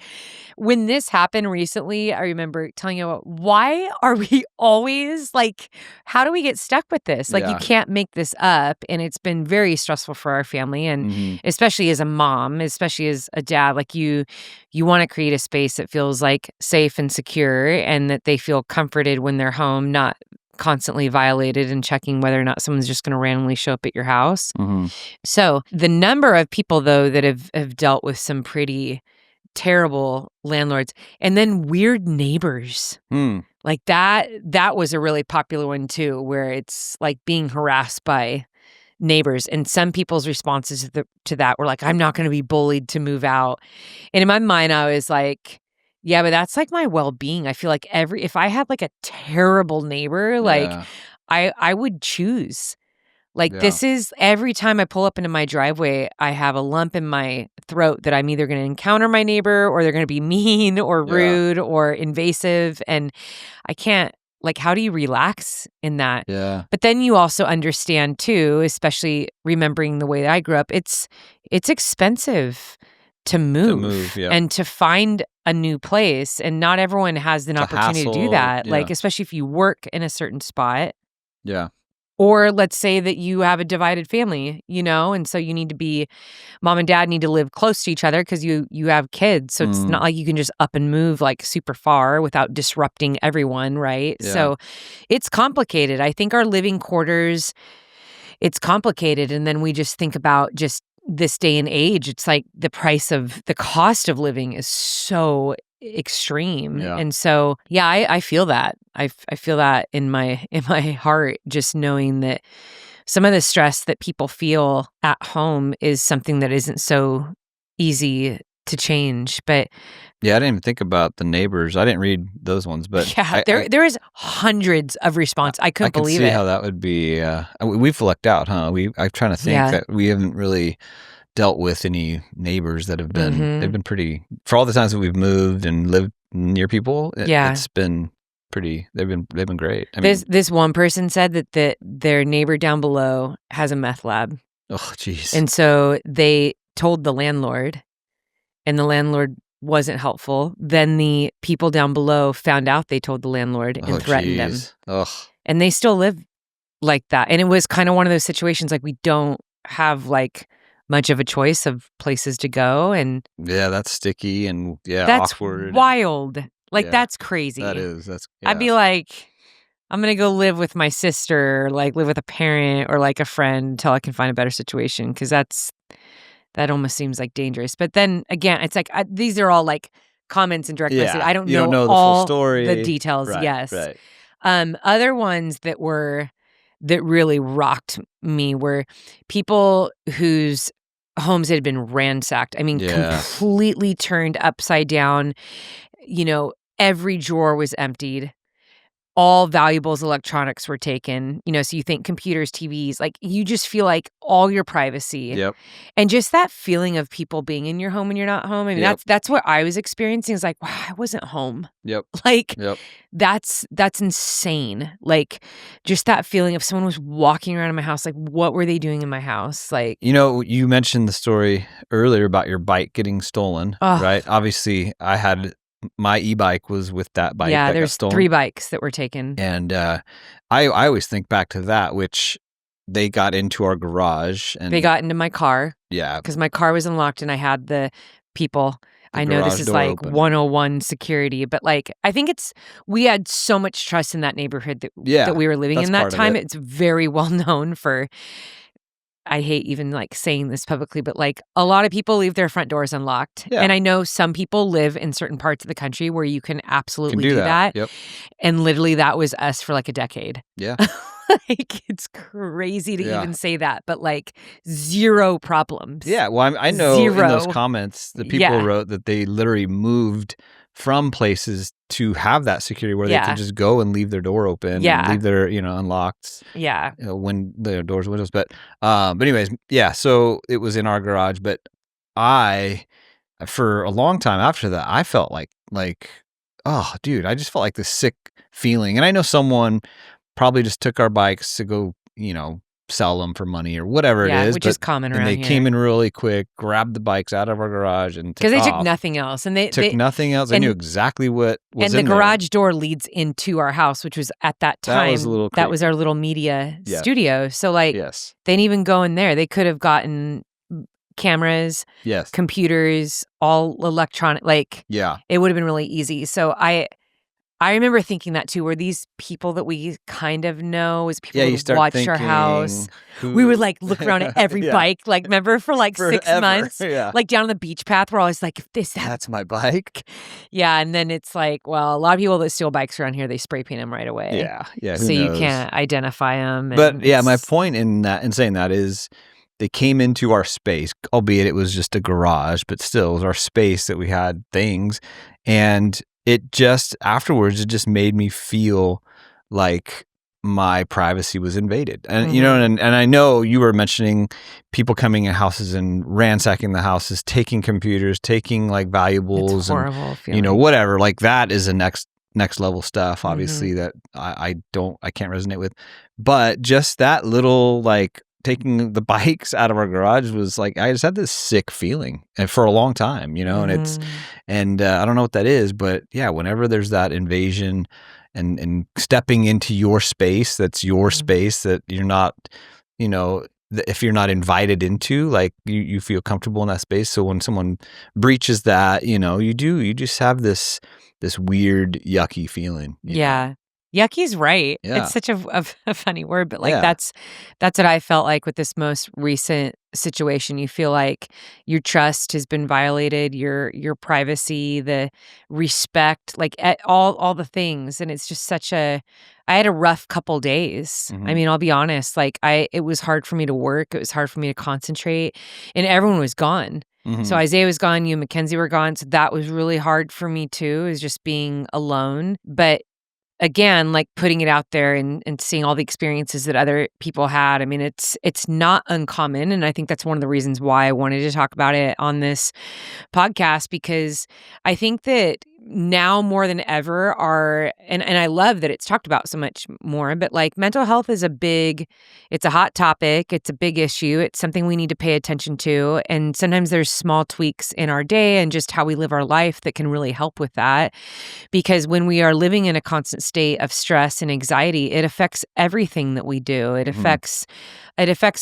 Speaker 2: when this happened recently, I remember telling you, why are we always like, how do we get stuck with this? Like, you can't make this up. And it's been very stressful for our family. And especially as a mom, especially as a dad, like you want to create a space that feels like safe and secure and that they feel comforted when they're home, not constantly violated and checking whether or not someone's just going to randomly show up at your house. So the number of people, though, that have dealt with some pretty terrible landlords and then weird neighbors. Like that was a really popular one, too, where it's like being harassed by neighbors. And some people's responses to that were like, I'm not going to be bullied to move out. And in my mind, I was like, yeah, but that's like my well-being. I feel like if I had like a terrible neighbor, like I would choose. Like this is every time I pull up into my driveway, I have a lump in my throat that I'm either going to encounter my neighbor or they're going to be mean or rude or invasive. And I can't, like, how do you relax in that?
Speaker 1: Yeah.
Speaker 2: But then you also understand too, especially remembering the way that I grew up, it's expensive to move and to find a new place. And not everyone has an opportunity to do that. Like, especially if you work in a certain spot.
Speaker 1: Yeah.
Speaker 2: Or let's say that you have a divided family, and so you need to be, mom and dad need to live close to each other because you have kids. So it's not like you can just up and move like super far without disrupting everyone, right?
Speaker 1: Yeah.
Speaker 2: So it's complicated. I think our living quarters, it's complicated. And then we just think about just this day and age, it's like the cost of living is so extreme. And so, I feel that. I feel that in my heart, just knowing that some of the stress that people feel at home is something that isn't so easy to change. But
Speaker 1: I didn't even think about the neighbors. I didn't read those ones, but
Speaker 2: there is hundreds of response. I couldn't believe it.
Speaker 1: I can see how that would be. We've lucked out, huh? I'm trying to think that we haven't really dealt with any neighbors that have been, they've been pretty, for all the times that we've moved and lived near people, it's been pretty, they've been great. I mean,
Speaker 2: this one person said that their neighbor down below has a meth lab.
Speaker 1: Oh, geez.
Speaker 2: And so they told the landlord, and the landlord wasn't helpful. Then the people down below found out they told the landlord and threatened them.
Speaker 1: Ugh.
Speaker 2: And they still live like that. And it was kind of one of those situations like we don't have like much of a choice of places to go. And
Speaker 1: that's sticky and
Speaker 2: that's
Speaker 1: awkward.
Speaker 2: Wild. Like that's crazy.
Speaker 1: That is.
Speaker 2: I'd be like, I'm going to go live with my sister, or like live with a parent or like a friend until I can find a better situation. Cause that almost seems like dangerous. But then again, it's like, these are all like comments and direct message. I don't know
Speaker 1: the
Speaker 2: all
Speaker 1: full story.
Speaker 2: The details.
Speaker 1: Right,
Speaker 2: yes.
Speaker 1: Right.
Speaker 2: Other ones that really rocked me were people whose homes had been ransacked. I mean, completely turned upside down. Every drawer was emptied. All valuables, electronics were taken. So you think computers, TVs, like you just feel like all your privacy.
Speaker 1: Yep.
Speaker 2: And just that feeling of people being in your home when you're not home. I mean, that's what I was experiencing. It's like, wow, I wasn't home.
Speaker 1: Yep.
Speaker 2: Like, that's insane. Like, just that feeling of someone was walking around in my house. Like, what were they doing in my house? Like,
Speaker 1: you mentioned the story earlier about your bike getting stolen, right? Obviously, my e-bike was with that bike.
Speaker 2: Yeah,
Speaker 1: that
Speaker 2: there's
Speaker 1: got stolen.
Speaker 2: 3 bikes that were taken.
Speaker 1: And I always think back to that, which they got into our garage. And
Speaker 2: they got into my car.
Speaker 1: Yeah.
Speaker 2: Because my car was unlocked and I had the people. I know this is like
Speaker 1: open.
Speaker 2: 101 security, but like, I think we had so much trust in that neighborhood that we were living in that time. It's very well known for, I hate even like saying this publicly, but like a lot of people leave their front doors unlocked. Yeah. And I know some people live in certain parts of the country where you can absolutely do that.
Speaker 1: Yep.
Speaker 2: And literally that was us for like a decade.
Speaker 1: Yeah.
Speaker 2: Like it's crazy to even say that, but like 0 problems.
Speaker 1: Yeah. Well, I know in those comments, the people wrote that they literally moved from places to have that security where they
Speaker 2: Yeah.
Speaker 1: can just go and leave their door open and leave their, unlocked,
Speaker 2: Yeah.
Speaker 1: when their doors, windows. But anyways, yeah. So it was in our garage, but for a long time after that, I felt like, oh, dude, I just felt like this sick feeling. And I know someone probably just took our bikes to go, sell them for money or whatever it is.
Speaker 2: Which is common around
Speaker 1: and they
Speaker 2: here.
Speaker 1: came in really quick, grabbed the bikes out of our garage and
Speaker 2: because they took
Speaker 1: off.
Speaker 2: nothing else, and they
Speaker 1: Took nothing else. They knew exactly what was
Speaker 2: and
Speaker 1: in
Speaker 2: the
Speaker 1: there.
Speaker 2: garage door leads into our house, which was at that time
Speaker 1: That was a little
Speaker 2: that was
Speaker 1: creepy.
Speaker 2: our little media
Speaker 1: Yeah.
Speaker 2: studio. So like
Speaker 1: Yes.
Speaker 2: they didn't even go in there. They could have gotten cameras,
Speaker 1: Yes.
Speaker 2: computers, all electronic. Like
Speaker 1: Yeah.
Speaker 2: it would have been really easy. So I remember thinking that too. Were these people that we kind of know as people
Speaker 1: Yeah, you
Speaker 2: that
Speaker 1: start
Speaker 2: watched
Speaker 1: thinking,
Speaker 2: our house? We would like look around at every
Speaker 1: Yeah.
Speaker 2: bike. Like remember for like 6
Speaker 1: Forever.
Speaker 2: months,
Speaker 1: Yeah.
Speaker 2: like down on the beach path, we're always like, "Is that?"
Speaker 1: That's my bike.
Speaker 2: Yeah, and then it's like, well, a lot of people that steal bikes around here, they spray paint them right away.
Speaker 1: Yeah. Yeah. Who
Speaker 2: So you
Speaker 1: knows?
Speaker 2: can't identify them.
Speaker 1: But yeah, my point in saying that is they came into our space, albeit it was just a garage, but still it was our space that we had things. And it just afterwards, it just made me feel like my privacy was invaded. And, and I know you were mentioning people coming in houses and ransacking the houses, taking computers, taking like valuables,
Speaker 2: It's horrible feeling.
Speaker 1: whatever. Like that is a next level stuff, obviously, that I can't resonate with. But just that little, like, taking the bikes out of our garage was like, I just had this sick feeling and for a long time, and I don't know what that is, but yeah, whenever there's that invasion and stepping into your space, that's your space that you're not, if you're not invited into, like you feel comfortable in that space. So when someone breaches that, you just have this weird yucky feeling.
Speaker 2: Yeah. Yucky's right.
Speaker 1: Yeah.
Speaker 2: It's such a funny word, but like
Speaker 1: Yeah.
Speaker 2: that's what I felt like with this most recent situation. You feel like your trust has been violated, your privacy, the respect, like all the things, and it's just such a. I had a rough couple days. I mean, I'll be honest. Like it was hard for me to work. It was hard for me to concentrate, and everyone was gone. So Isaiah was gone, you and Mackenzie were gone. So that was really hard for me too, is just being alone. But again, like putting it out there and seeing all the experiences that other people had. I mean, it's not uncommon. And I think that's one of the reasons why I wanted to talk about it on this podcast, because I think that now more than ever and I love that it's talked about so much more, but like mental health is it's a hot topic. It's a big issue. It's something we need to pay attention to. And sometimes there's small tweaks in our day and just how we live our life that can really help with that. Because when we are living in a constant state of stress and anxiety, it affects everything that we do. It affects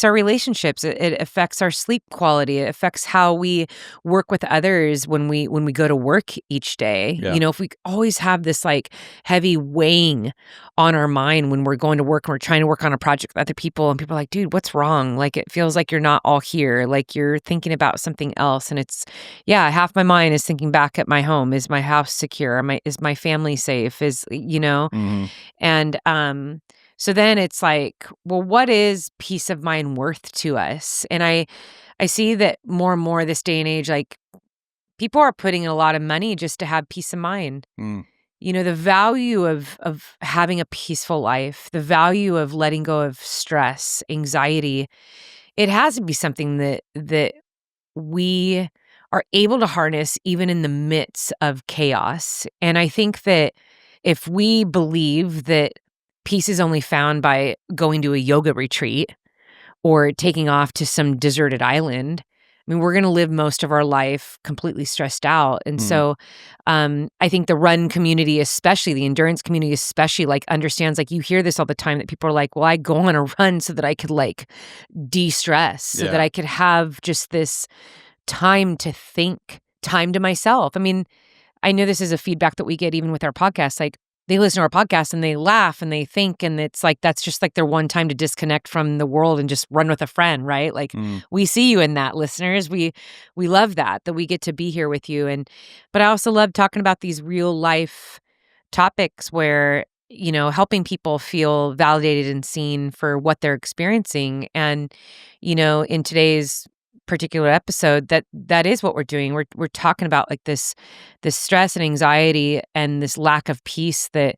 Speaker 2: our relationships. It affects our sleep quality. It affects how we work with others when we go to work each day.
Speaker 1: Yeah.
Speaker 2: If we always have this like heavy weighing on our mind when we're going to work and we're trying to work on a project with other people, and people are like, dude, what's wrong? Like it feels like you're not all here. Like you're thinking about something else. And it's, half my mind is thinking back at my home. Is my house secure? Is my family safe? And so then it's like, well, what is peace of mind worth to us? And I see that more and more this day and age, like people are putting in a lot of money just to have peace of mind. The value of having a peaceful life, the value of letting go of stress, anxiety, it has to be something that we are able to harness even in the midst of chaos. And I think that if we believe that peace is only found by going to a yoga retreat or taking off to some deserted island, I mean, we're going to live most of our life completely stressed out. And so I think the run community, especially the endurance community, especially like understands, like you hear this all the time, that people are like, well, I go on a run so that I could like de-stress, so that I could have just this time to think, time to myself. I mean, I know this is a feedback that we get even with our podcast. Like they listen to our podcast and they laugh and they think, and it's like that's just like their one time to disconnect from the world and just run with a friend, right? Like we see you in that, listeners. We love that we get to be here with you. But I also love talking about these real life topics where, helping people feel validated and seen for what they're experiencing. And, in today's particular episode, that is what we're doing. We're talking about like this stress and anxiety and this lack of peace that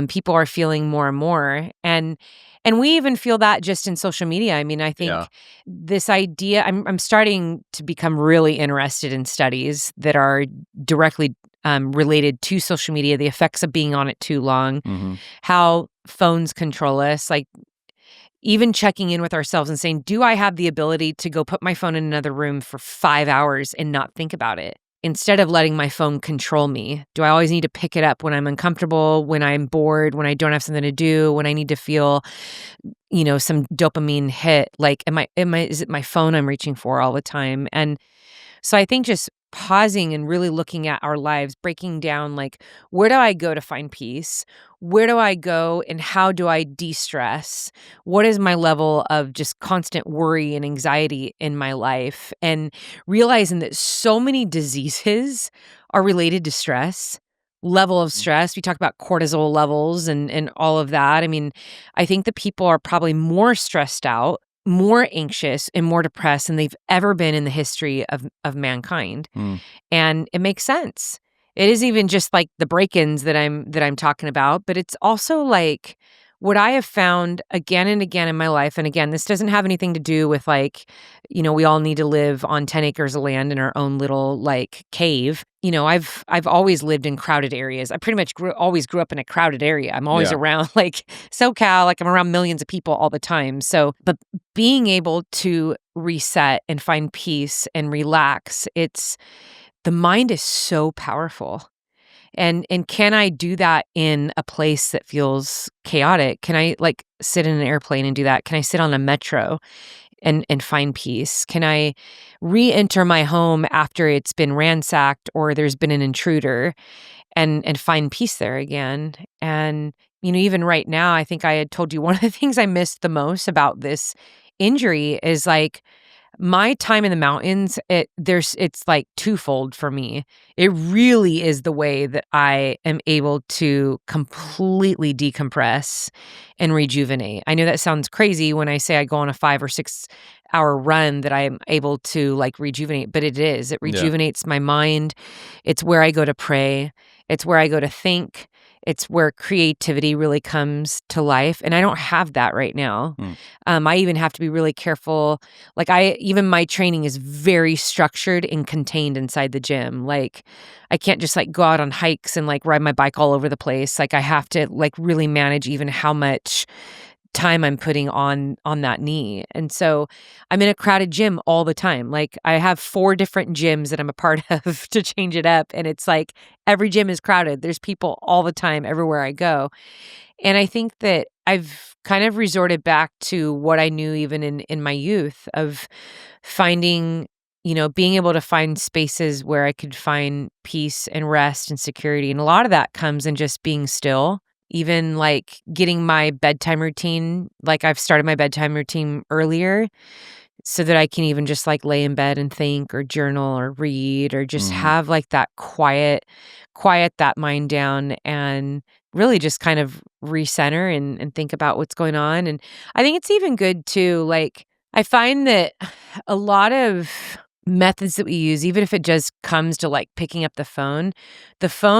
Speaker 2: people are feeling more and more. And we even feel that just in social media. I mean, I think
Speaker 1: Yeah.
Speaker 2: this idea, I'm starting to become really interested in studies that are directly related to social media, the effects of being on it too long,
Speaker 1: Mm-hmm.
Speaker 2: how phones control us, like even checking in with ourselves and saying, do I have the ability to go put my phone in another room for 5 hours and not think about it? Instead of letting my phone control me, do I always need to pick it up when I'm uncomfortable, when I'm bored, when I don't have something to do, when I need to feel, some dopamine hit? Like, is it my phone I'm reaching for all the time? And so I think just pausing and really looking at our lives, breaking down like, where do I go to find peace? Where do I go and how do I de-stress? What is my level of just constant worry and anxiety in my life? And realizing that so many diseases are related to stress, level of stress. We talk about cortisol levels and all of that. I mean, I think that people are probably more stressed out, more anxious and more depressed than they've ever been in the history of mankind.
Speaker 1: Mm.
Speaker 2: And it makes sense. It isn't even just like the break-ins that I'm talking about, but it's also like what I have found again and again in my life. And again, this doesn't have anything to do with like, we all need to live on 10 acres of land in our own little like cave. I've always lived in crowded areas. I pretty much always grew up in a crowded area. I'm always
Speaker 1: Yeah.
Speaker 2: around like SoCal, like I'm around millions of people all the time. So, but being able to reset and find peace and relax, the mind is so powerful. And can I do that in a place that feels chaotic? Can I like sit in an airplane and do that? Can I sit on a metro and find peace? Can I re-enter my home after it's been ransacked or there's been an intruder and find peace there again? And even right now, I think I had told you one of the things I missed the most about this injury is like my time in the mountains, it's like twofold for me. It really is the way that I am able to completely decompress and rejuvenate. I know that sounds crazy when I say I go on a 5 or 6 hour run that I'm able to like rejuvenate, but it is. It
Speaker 1: Yeah.
Speaker 2: rejuvenates my mind. It's where I go to pray. It's where I go to think. It's where creativity really comes to life. And I don't have that right now. I even have to be really careful. Like even my training is very structured and contained inside the gym. Like I can't just like go out on hikes and like ride my bike all over the place. Like I have to like really manage even how much time I'm putting on that knee. And so I'm in a crowded gym all the time. Like I have 4 different gyms that I'm a part of to change it up. And it's like every gym is crowded. There's people all the time everywhere I go. And I think that I've kind of resorted back to what I knew even in my youth of finding, being able to find spaces where I could find peace and rest and security. And a lot of that comes in just being still. Even like getting my bedtime routine, like I've started my bedtime routine earlier so that I can even just like lay in bed and think or journal or read or just have like that quiet that mind down and really just kind of recenter and think about what's going on. And I think it's even good too. Like I find that a lot of methods that we use, even if it just comes to like picking up the phone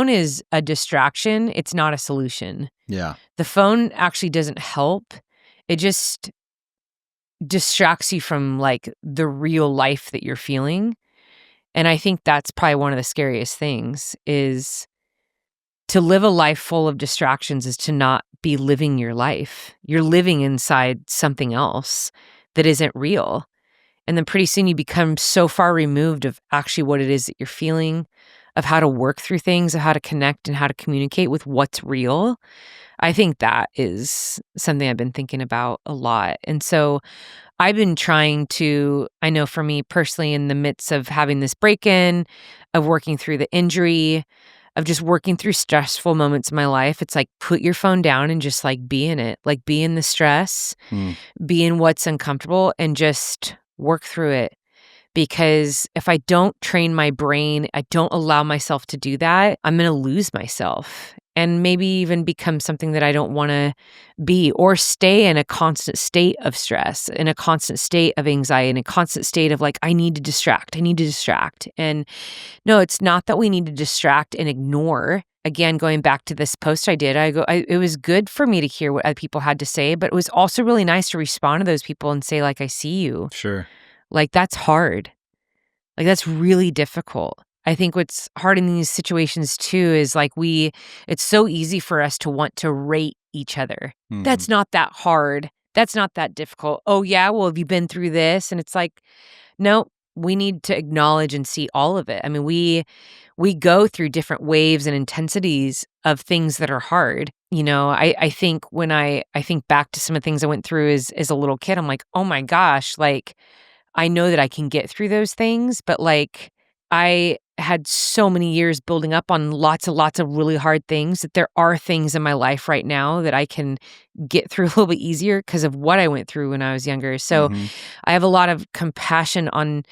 Speaker 2: is a distraction. It's not a solution.
Speaker 1: Yeah.
Speaker 2: The phone actually doesn't help. It just distracts you from like the real life that you're feeling. And I think that's probably one of the scariest things is to live a life full of distractions is to not be living your life. You're living inside something else that isn't real. And then pretty soon you become so far removed of actually what it is that you're feeling, of how to work through things, of how to connect and how to communicate with what's real. I think that is something I've been thinking about a lot. And so I've been trying to, I know for me personally, in the midst of having this break-in, of working through the injury, of just working through stressful moments in my life, it's like put your phone down and just like be in it, like be in the stress, be in what's uncomfortable and just work through it. Because if I don't train my brain, I don't allow myself to do that, I'm going to lose myself. and maybe even become something that I don't want to be, or stay in a constant state of stress, in a constant state of anxiety, in a constant state of like, I need to distract. And no, it's not that we need to distract and ignore. Again, going back to this post I did, it was good for me to hear what other people had to say, but it was also really nice to respond to those people and say, like, I see you.
Speaker 1: Sure.
Speaker 2: Like, that's hard. Like, that's really difficult. I think what's hard in these situations too is like it's so easy for us to want to rate each other.
Speaker 1: Mhm.
Speaker 2: That's not that hard. That's not that difficult. Oh yeah, well, have you been through this? And it's like, no, we need to acknowledge and see all of it. I mean, we go through different waves and intensities of things that are hard. You know, I think when I think back to some of the things I went through as a little kid, I'm like, oh my gosh, like I know that I can get through those things, but like I had so many years building up on lots of really hard things that there are things in my life right now that I can get through a little bit easier because of what I went through when I was younger. So
Speaker 1: Mhm.
Speaker 2: I have a lot of compassion on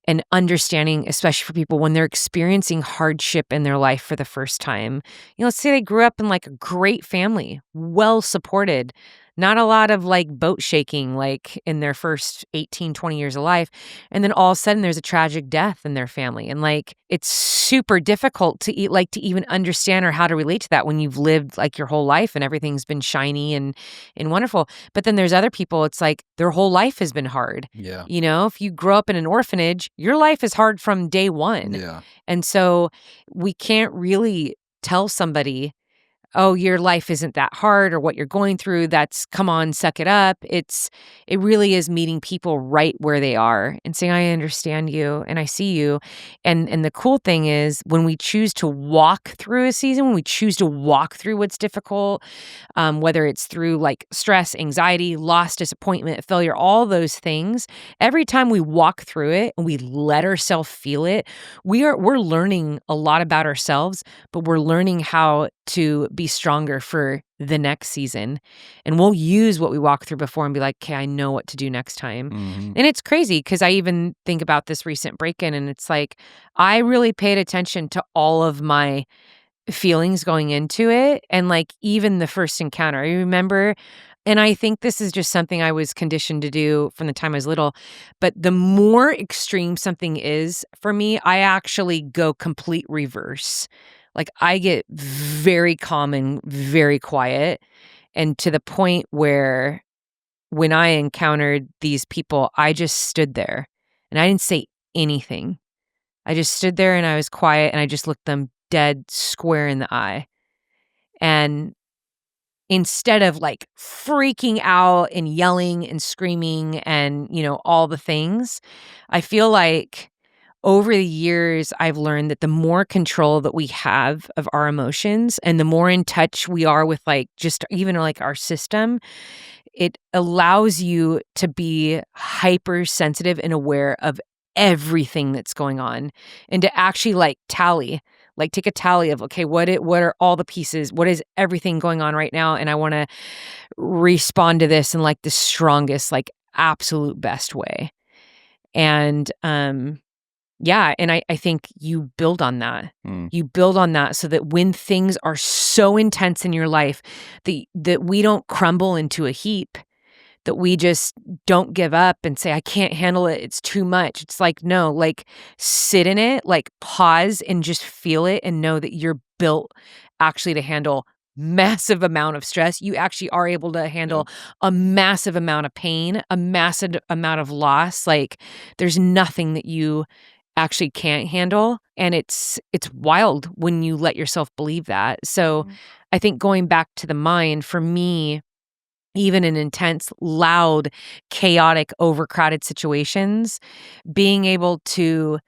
Speaker 2: and understanding, especially for people when they're experiencing hardship in their life for the first time. You know, let's say they grew up in like a great family, well supported, not a lot of like boat shaking like in their first 18, 20 years of life. And then all of a sudden there's a tragic death in their family. And like it's super difficult to to even understand or how to relate to that when you've lived like your whole life and everything's been shiny and wonderful. But then there's other people, it's like their whole life has been hard.
Speaker 1: Yeah.
Speaker 2: You know, if you grow up in an orphanage, your life is hard from day one.
Speaker 1: Yeah.
Speaker 2: And so we can't really tell somebody, oh, your life isn't that hard or what you're going through. That's come on, suck it up. It really is meeting people right where they are and saying, I understand you and I see you. And the cool thing is when we choose to walk through a season, when we choose to walk through what's difficult, whether it's through like stress, anxiety, loss, disappointment, failure, all those things, every time we walk through it and we let ourselves feel it, we're learning a lot about ourselves, but we're learning how to be stronger for the next season. And we'll use what we walked through before and be like, okay, I know what to do next time.
Speaker 1: Mhm.
Speaker 2: And it's crazy because I even think about this recent break-in and it's like, I really paid attention to all of my feelings going into it. And like even the first encounter, I remember, and I think this is just something I was conditioned to do from the time I was little, but the more extreme something is for me, I actually go complete reverse. Like I get very calm and very quiet. And to the point where when I encountered these people, I just stood there and I didn't say anything. I just stood there and I was quiet and I just looked them dead square in the eye. And instead of like freaking out and yelling and screaming and, you know, all the things, I feel like over the years, I've learned that the more control that we have of our emotions and the more in touch we are with like just even like our system, it allows you to be hypersensitive and aware of everything that's going on and to actually like take a tally of, okay, what are all the pieces? What is everything going on right now? And I want to respond to this in like the strongest, like absolute best way. And, yeah, and I think you build on that.
Speaker 1: Mm.
Speaker 2: You build on that so that when things are so intense in your life that we don't crumble into a heap, that we just don't give up and say, I can't handle it. It's too much. It's like, no, like sit in it, like pause and just feel it and know that you're built actually to handle massive amount of stress. You actually are able to handle a massive amount of pain, a massive amount of loss. Like there's nothing that you actually can't handle. And it's wild when you let yourself believe that. So I think going back to the mind for me, even in intense, loud, chaotic, overcrowded situations, being able to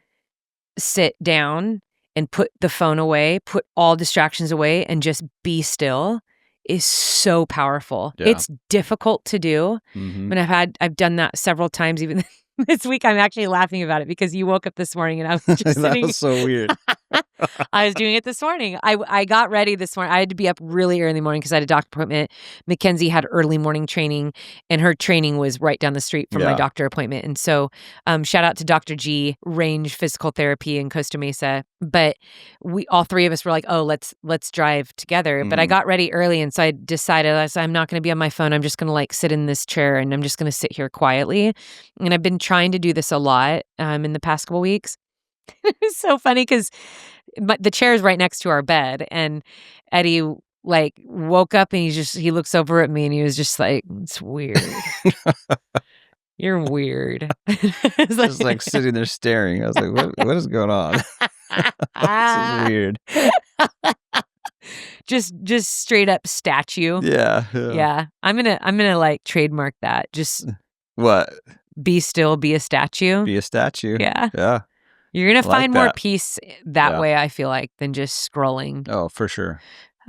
Speaker 2: sit down and put the phone away, put all distractions away, and just be still is so powerful.
Speaker 1: Yeah.
Speaker 2: It's difficult to do.
Speaker 1: Mhm.
Speaker 2: And I've done that several times. Even this week, I'm actually laughing about it because you woke up this morning and I was just
Speaker 1: That
Speaker 2: sitting.
Speaker 1: was so weird.
Speaker 2: I was doing it this morning. I got ready this morning. I had to be up really early in the morning because I had a doctor appointment. Mackenzie had early morning training, and her training was right down the street from my doctor appointment. And so shout out to Dr. G, Range Physical Therapy in Costa Mesa. But we all three of us were like, oh, let's drive together. But I got ready early, and so I decided I'm not going to be on my phone. I'm just going to like sit in this chair, and I'm just going to sit here quietly. And I've been trying to do this a lot in the past couple weeks. It's so funny because the chair is right next to our bed, and Eddie like woke up and he looks over at me and he was just like, it's weird. You're weird.
Speaker 1: Just like sitting there staring. I was like, what is going on? This is weird.
Speaker 2: Just straight up statue.
Speaker 1: Yeah.
Speaker 2: I'm gonna like trademark that. Just
Speaker 1: what?
Speaker 2: Be still, be a statue.
Speaker 1: Be a statue.
Speaker 2: Yeah. You're gonna find more peace that way, I feel like, than just scrolling.
Speaker 1: Oh, for sure.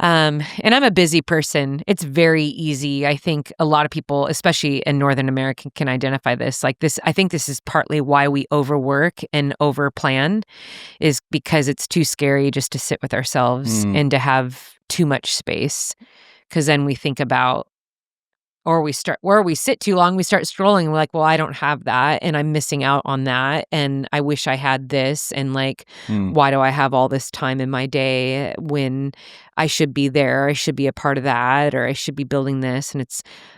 Speaker 2: And I'm a busy person. It's very easy. I think a lot of people, especially in Northern America, can identify this. Like this, I think this is partly why we overwork and overplan, is because it's too scary just to sit with ourselves and to have too much space. Because then we think about, or we sit too long, we start scrolling. And we're like, well, I don't have that, and I'm missing out on that, and I wish I had this, and like, why do I have all this time in my day when I should be there? I should be a part of that, or I should be building this. And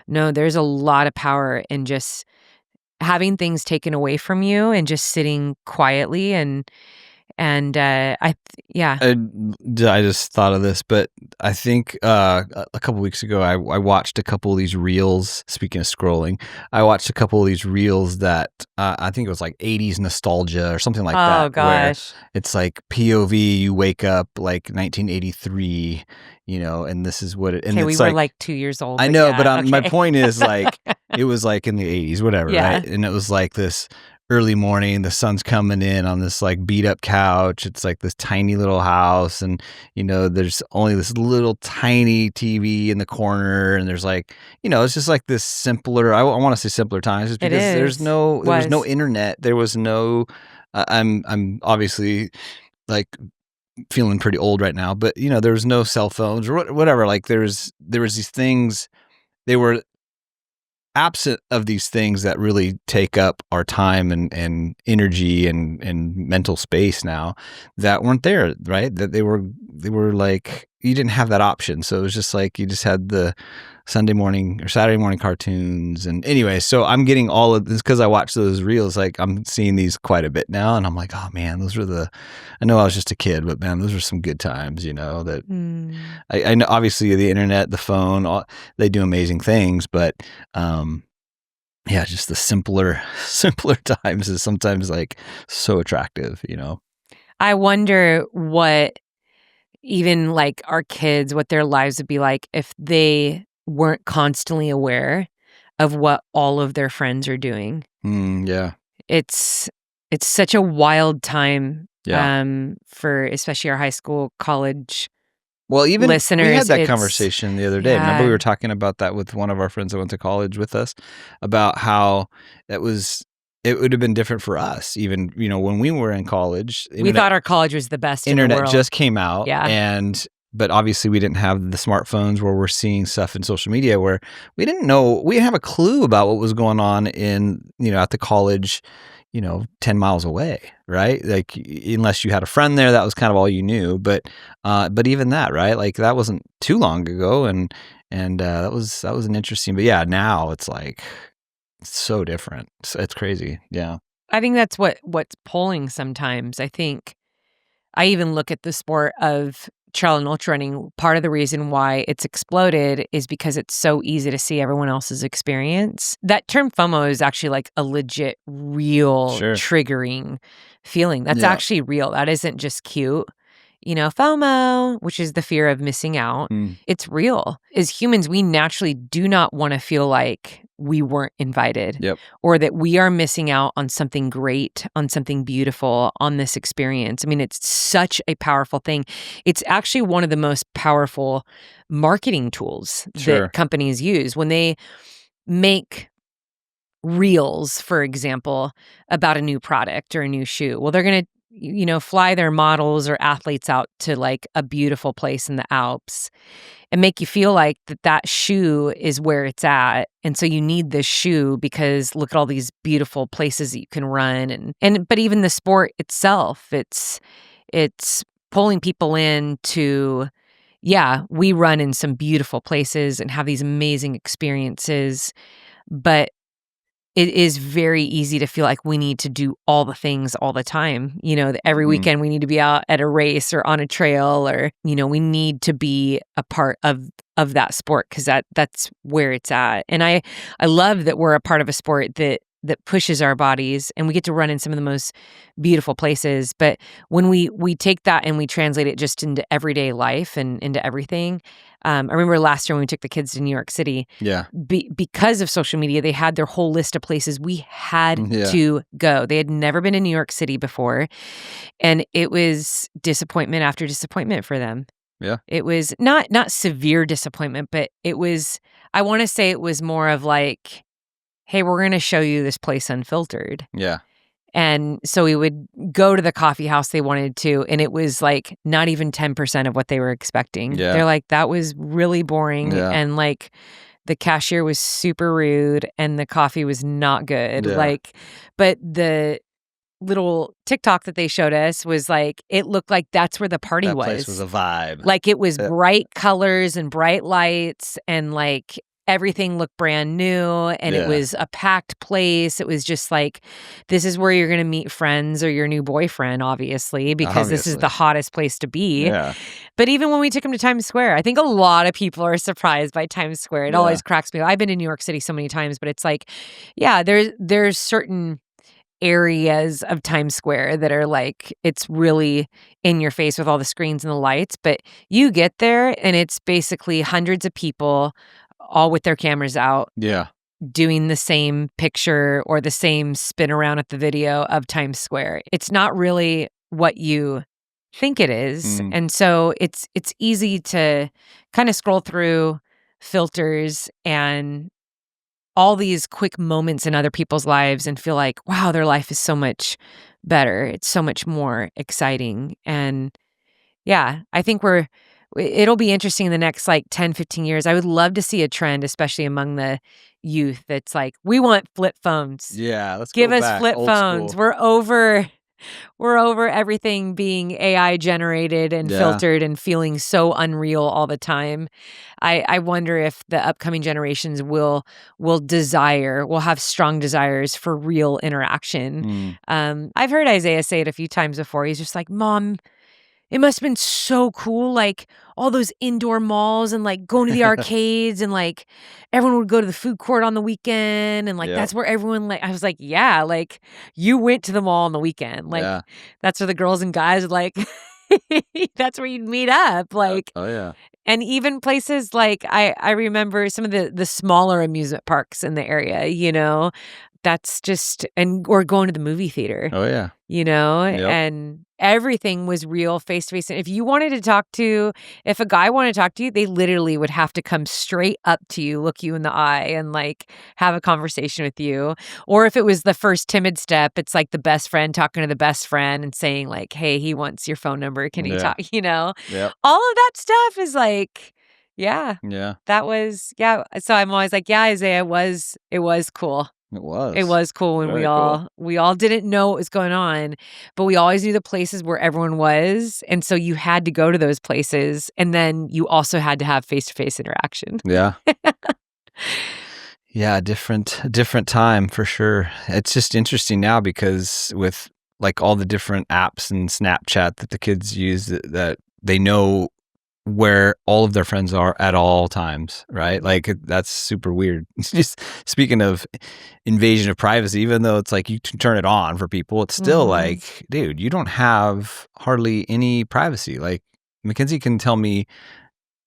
Speaker 2: there's a lot of power in just having things taken away from you and just sitting quietly I
Speaker 1: just thought of this, but I think a couple weeks ago I watched a couple of these reels. Speaking of scrolling, I watched a couple of these reels that I think it was like 80s nostalgia or something like that.
Speaker 2: Oh gosh,
Speaker 1: it's like POV. You wake up like 1983, and this is what it. And
Speaker 2: we were like 2 years old.
Speaker 1: I know, but my point is like it was like in the 80s, whatever, right? And it was like this early morning, the sun's coming in on this like beat up couch. It's like this tiny little house, and there's only this little tiny TV in the corner, and there's like it's just like this simpler. I want to say simpler times, just because there was no internet. There was no. I'm obviously like feeling pretty old right now, but there was no cell phones or whatever. Like there was these things. They were absent of these things that really take up our time and energy and mental space now, that weren't there, right? That they were like, you didn't have that option. So it was just like, you just had the Sunday morning or Saturday morning cartoons. And anyway, so I'm getting all of this because I watched those reels. Like I'm seeing these quite a bit now, and I'm like, oh man, I know I was just a kid, but man, those were some good times, that I know obviously the internet, the phone, they do amazing things, but just the simpler times is sometimes like so attractive,
Speaker 2: I wonder what even like our kids, what their lives would be like if they weren't constantly aware of what all of their friends are doing.
Speaker 1: Yeah.
Speaker 2: It's such a wild time for especially our high school, college
Speaker 1: even
Speaker 2: listeners.
Speaker 1: We had that conversation the other day. Yeah. Remember we were talking about that with one of our friends that went to college with us, about how it would have been different for us. Even, when we were in college,
Speaker 2: we thought our college was the best in the world.
Speaker 1: Internet just came out.
Speaker 2: Yeah.
Speaker 1: But obviously we didn't have the smartphones where we're seeing stuff in social media, where we didn't have a clue about what was going on in, at the college, 10 miles away, right? Like, unless you had a friend there, that was kind of all you knew. But even that, right? Like that wasn't too long ago. And that was an interesting, but yeah, now it's like, it's so different. It's crazy. Yeah.
Speaker 2: I think that's what's pulling sometimes. I think I even look at the sport of trail and ultra running. Part of the reason why it's exploded is because it's so easy to see everyone else's experience. That term FOMO is actually like a legit, real triggering feeling. That's actually real. That isn't just cute. FOMO, which is the fear of missing out. It's real. As humans, we naturally do not want to feel like we weren't invited, or that we are missing out on something great, on something beautiful, on this experience. I mean, it's such a powerful thing. It's actually one of the most powerful marketing tools that companies use when they make reels, for example, about a new product or a new shoe. Well, they're going to fly their models or athletes out to like a beautiful place in the Alps and make you feel like that shoe is where it's at. And so you need this shoe because look at all these beautiful places that you can run. But even the sport itself, it's pulling people in to, yeah, we run in some beautiful places and have these amazing experiences, but it is very easy to feel like we need to do all the things all the time. That every weekend we need to be out at a race or on a trail, or, we need to be a part of that sport because that's where it's at. And I love that we're a part of a sport that pushes our bodies and we get to run in some of the most beautiful places. But when we take that and we translate it just into everyday life and into everything, I remember last year when we took the kids to New York City, because of social media, they had their whole list of places we had to go. They had never been in New York City before. And it was disappointment after disappointment for them.
Speaker 1: Yeah.
Speaker 2: It was not severe disappointment, but it was, I want to say it was more of like, hey, we're going to show you this place unfiltered.
Speaker 1: Yeah.
Speaker 2: And so we would go to the coffee house they wanted to, and it was like not even 10% of what they were expecting.
Speaker 1: Yeah.
Speaker 2: They're like, that was really boring.
Speaker 1: Yeah.
Speaker 2: And like the cashier was super rude and the coffee was not good.
Speaker 1: Yeah.
Speaker 2: But the little TikTok that they showed us was like, it looked like that's where the party was.
Speaker 1: That place was a vibe.
Speaker 2: Like it was bright colors and bright lights and like everything looked brand new and it was a packed place. It was just like, this is where you're going to meet friends or your new boyfriend, obviously, because this is the hottest place to be.
Speaker 1: Yeah.
Speaker 2: But even when we took him to Times Square, I think a lot of people are surprised by Times Square. It always cracks me up. I've been in New York City so many times, but it's like, yeah, there's certain areas of Times Square that are like, it's really in your face with all the screens and the lights, but you get there and it's basically hundreds of people all with their cameras out, doing the same picture or the same spin around at the video of Times Square. It's not really what you think it is. And so it's easy to kind of scroll through filters and all these quick moments in other people's lives and feel like, wow, their life is so much better. It's so much more exciting. And yeah, I think it'll be interesting in the next like 10, 15 years. I would love to see a trend, especially among the youth, that's like, we want flip phones.
Speaker 1: Yeah, let's
Speaker 2: give
Speaker 1: go
Speaker 2: us
Speaker 1: back.
Speaker 2: flip
Speaker 1: Old
Speaker 2: phones.
Speaker 1: school.
Speaker 2: We're over everything being AI generated and filtered and feeling so unreal all the time. I wonder if the upcoming generations will have strong desires for real interaction. I've heard Isaiah say it a few times before. He's just like, Mom, it must have been so cool, like all those indoor malls and like going to the arcades and like everyone would go to the food court on the weekend and like that's where everyone like, I was like, yeah, like you went to the mall on the weekend. Like that's where the girls and guys would like, that's where you'd meet up. Like,
Speaker 1: oh yeah.
Speaker 2: And even places like, I remember some of the smaller amusement parks in the area, that's just, or going to the movie theater.
Speaker 1: Oh yeah.
Speaker 2: And everything was real face to face. And if a guy wanted to talk to you, they literally would have to come straight up to you, look you in the eye and like have a conversation with you. Or if it was the first timid step, it's like the best friend talking to the best friend and saying like, hey, he wants your phone number. Can he talk? All of that stuff is like, that was, So I'm always like, Isaiah, it was cool. It was cool when we all didn't know what was going on, but we always knew the places where everyone was. And so you had to go to those places. And then you also had to have face-to-face interaction.
Speaker 1: Yeah. Yeah, different time for sure. It's just interesting now because with like all the different apps and Snapchat that the kids use that they know where all of their friends are at all times, right? Like that's super weird. Just speaking of invasion of privacy, even though it's like you can turn it on for people, it's still like, dude, you don't have hardly any privacy. Like Mackenzie can tell me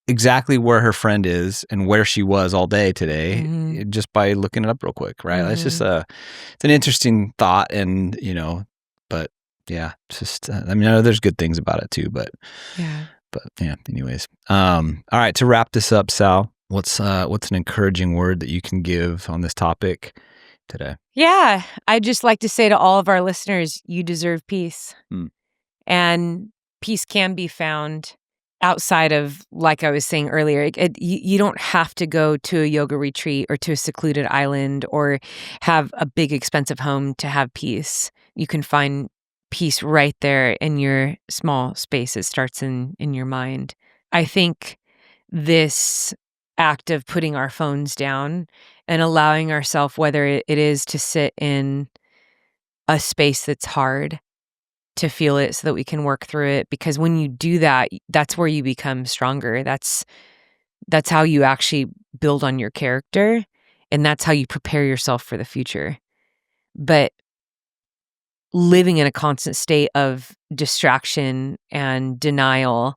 Speaker 1: exactly where her friend is and where she was all day today just by looking it up real quick, right? That's just it's an interesting thought, and but yeah, just I mean, I know there's good things about it too, but anyways. All right, to wrap this up, Sal, what's an encouraging word that you can give on this topic today.
Speaker 2: Yeah. I'd just like to say to all of our listeners, you deserve peace.
Speaker 1: Mm.
Speaker 2: And peace can be found outside of, like I was saying earlier, you don't have to go to a yoga retreat or to a secluded island or have a big expensive home to have peace. You can find peace right there in your small space. It starts in your mind. I think this act of putting our phones down and allowing ourselves, whether it is to sit in a space that's hard, to feel it so that we can work through it, because when you do that, that's where you become stronger. That's how you actually build on your character, and that's how you prepare yourself for the future. But living in a constant state of distraction and denial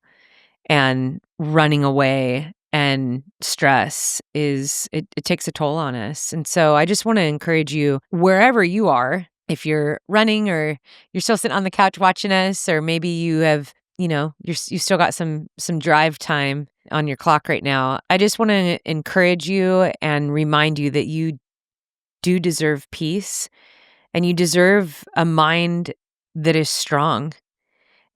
Speaker 2: and running away and stress it takes a toll on us. And so I just want to encourage you, wherever you are, if you're running or you're still sitting on the couch watching us, or maybe you have, you still got some drive time on your clock right now. I just want to encourage you and remind you that you do deserve peace, and you deserve a mind that is strong.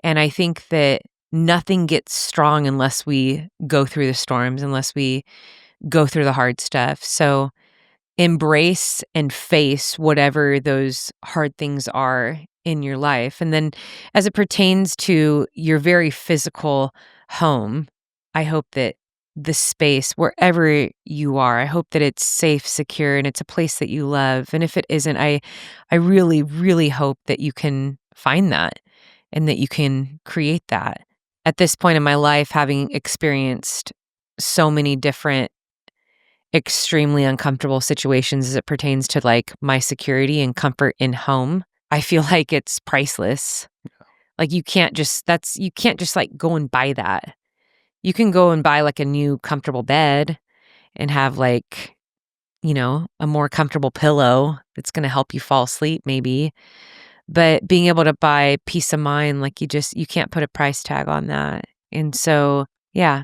Speaker 2: And I think that nothing gets strong unless we go through the storms, unless we go through the hard stuff. So embrace and face whatever those hard things are in your life. And then as it pertains to your very physical home, I hope that the space, wherever you are, I hope that it's safe, secure, and it's a place that you love. And if it isn't, I really, really hope that you can find that and that you can create that. At this point in my life, having experienced so many different extremely uncomfortable situations as it pertains to like my security and comfort in home, I feel like it's priceless. Like you can't just like go and buy that. You can go and buy like a new comfortable bed and have like, a more comfortable pillow that's going to help you fall asleep maybe. But being able to buy peace of mind, like you can't put a price tag on that. And so, yeah.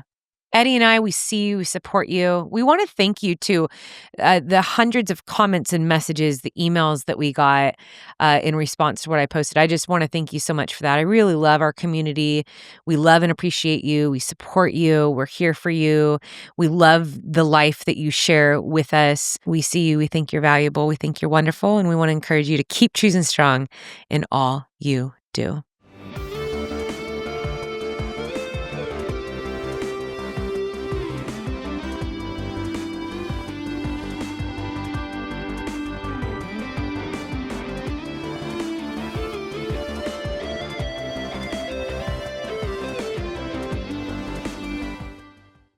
Speaker 2: Eddie and I, we see you, we support you. We want to thank you to the hundreds of comments and messages, the emails that we got in response to what I posted. I just want to thank you so much for that. I really love our community. We love and appreciate you. We support you. We're here for you. We love the life that you share with us. We see you. We think you're valuable. We think you're wonderful. And we want to encourage you to keep choosing strong in all you do.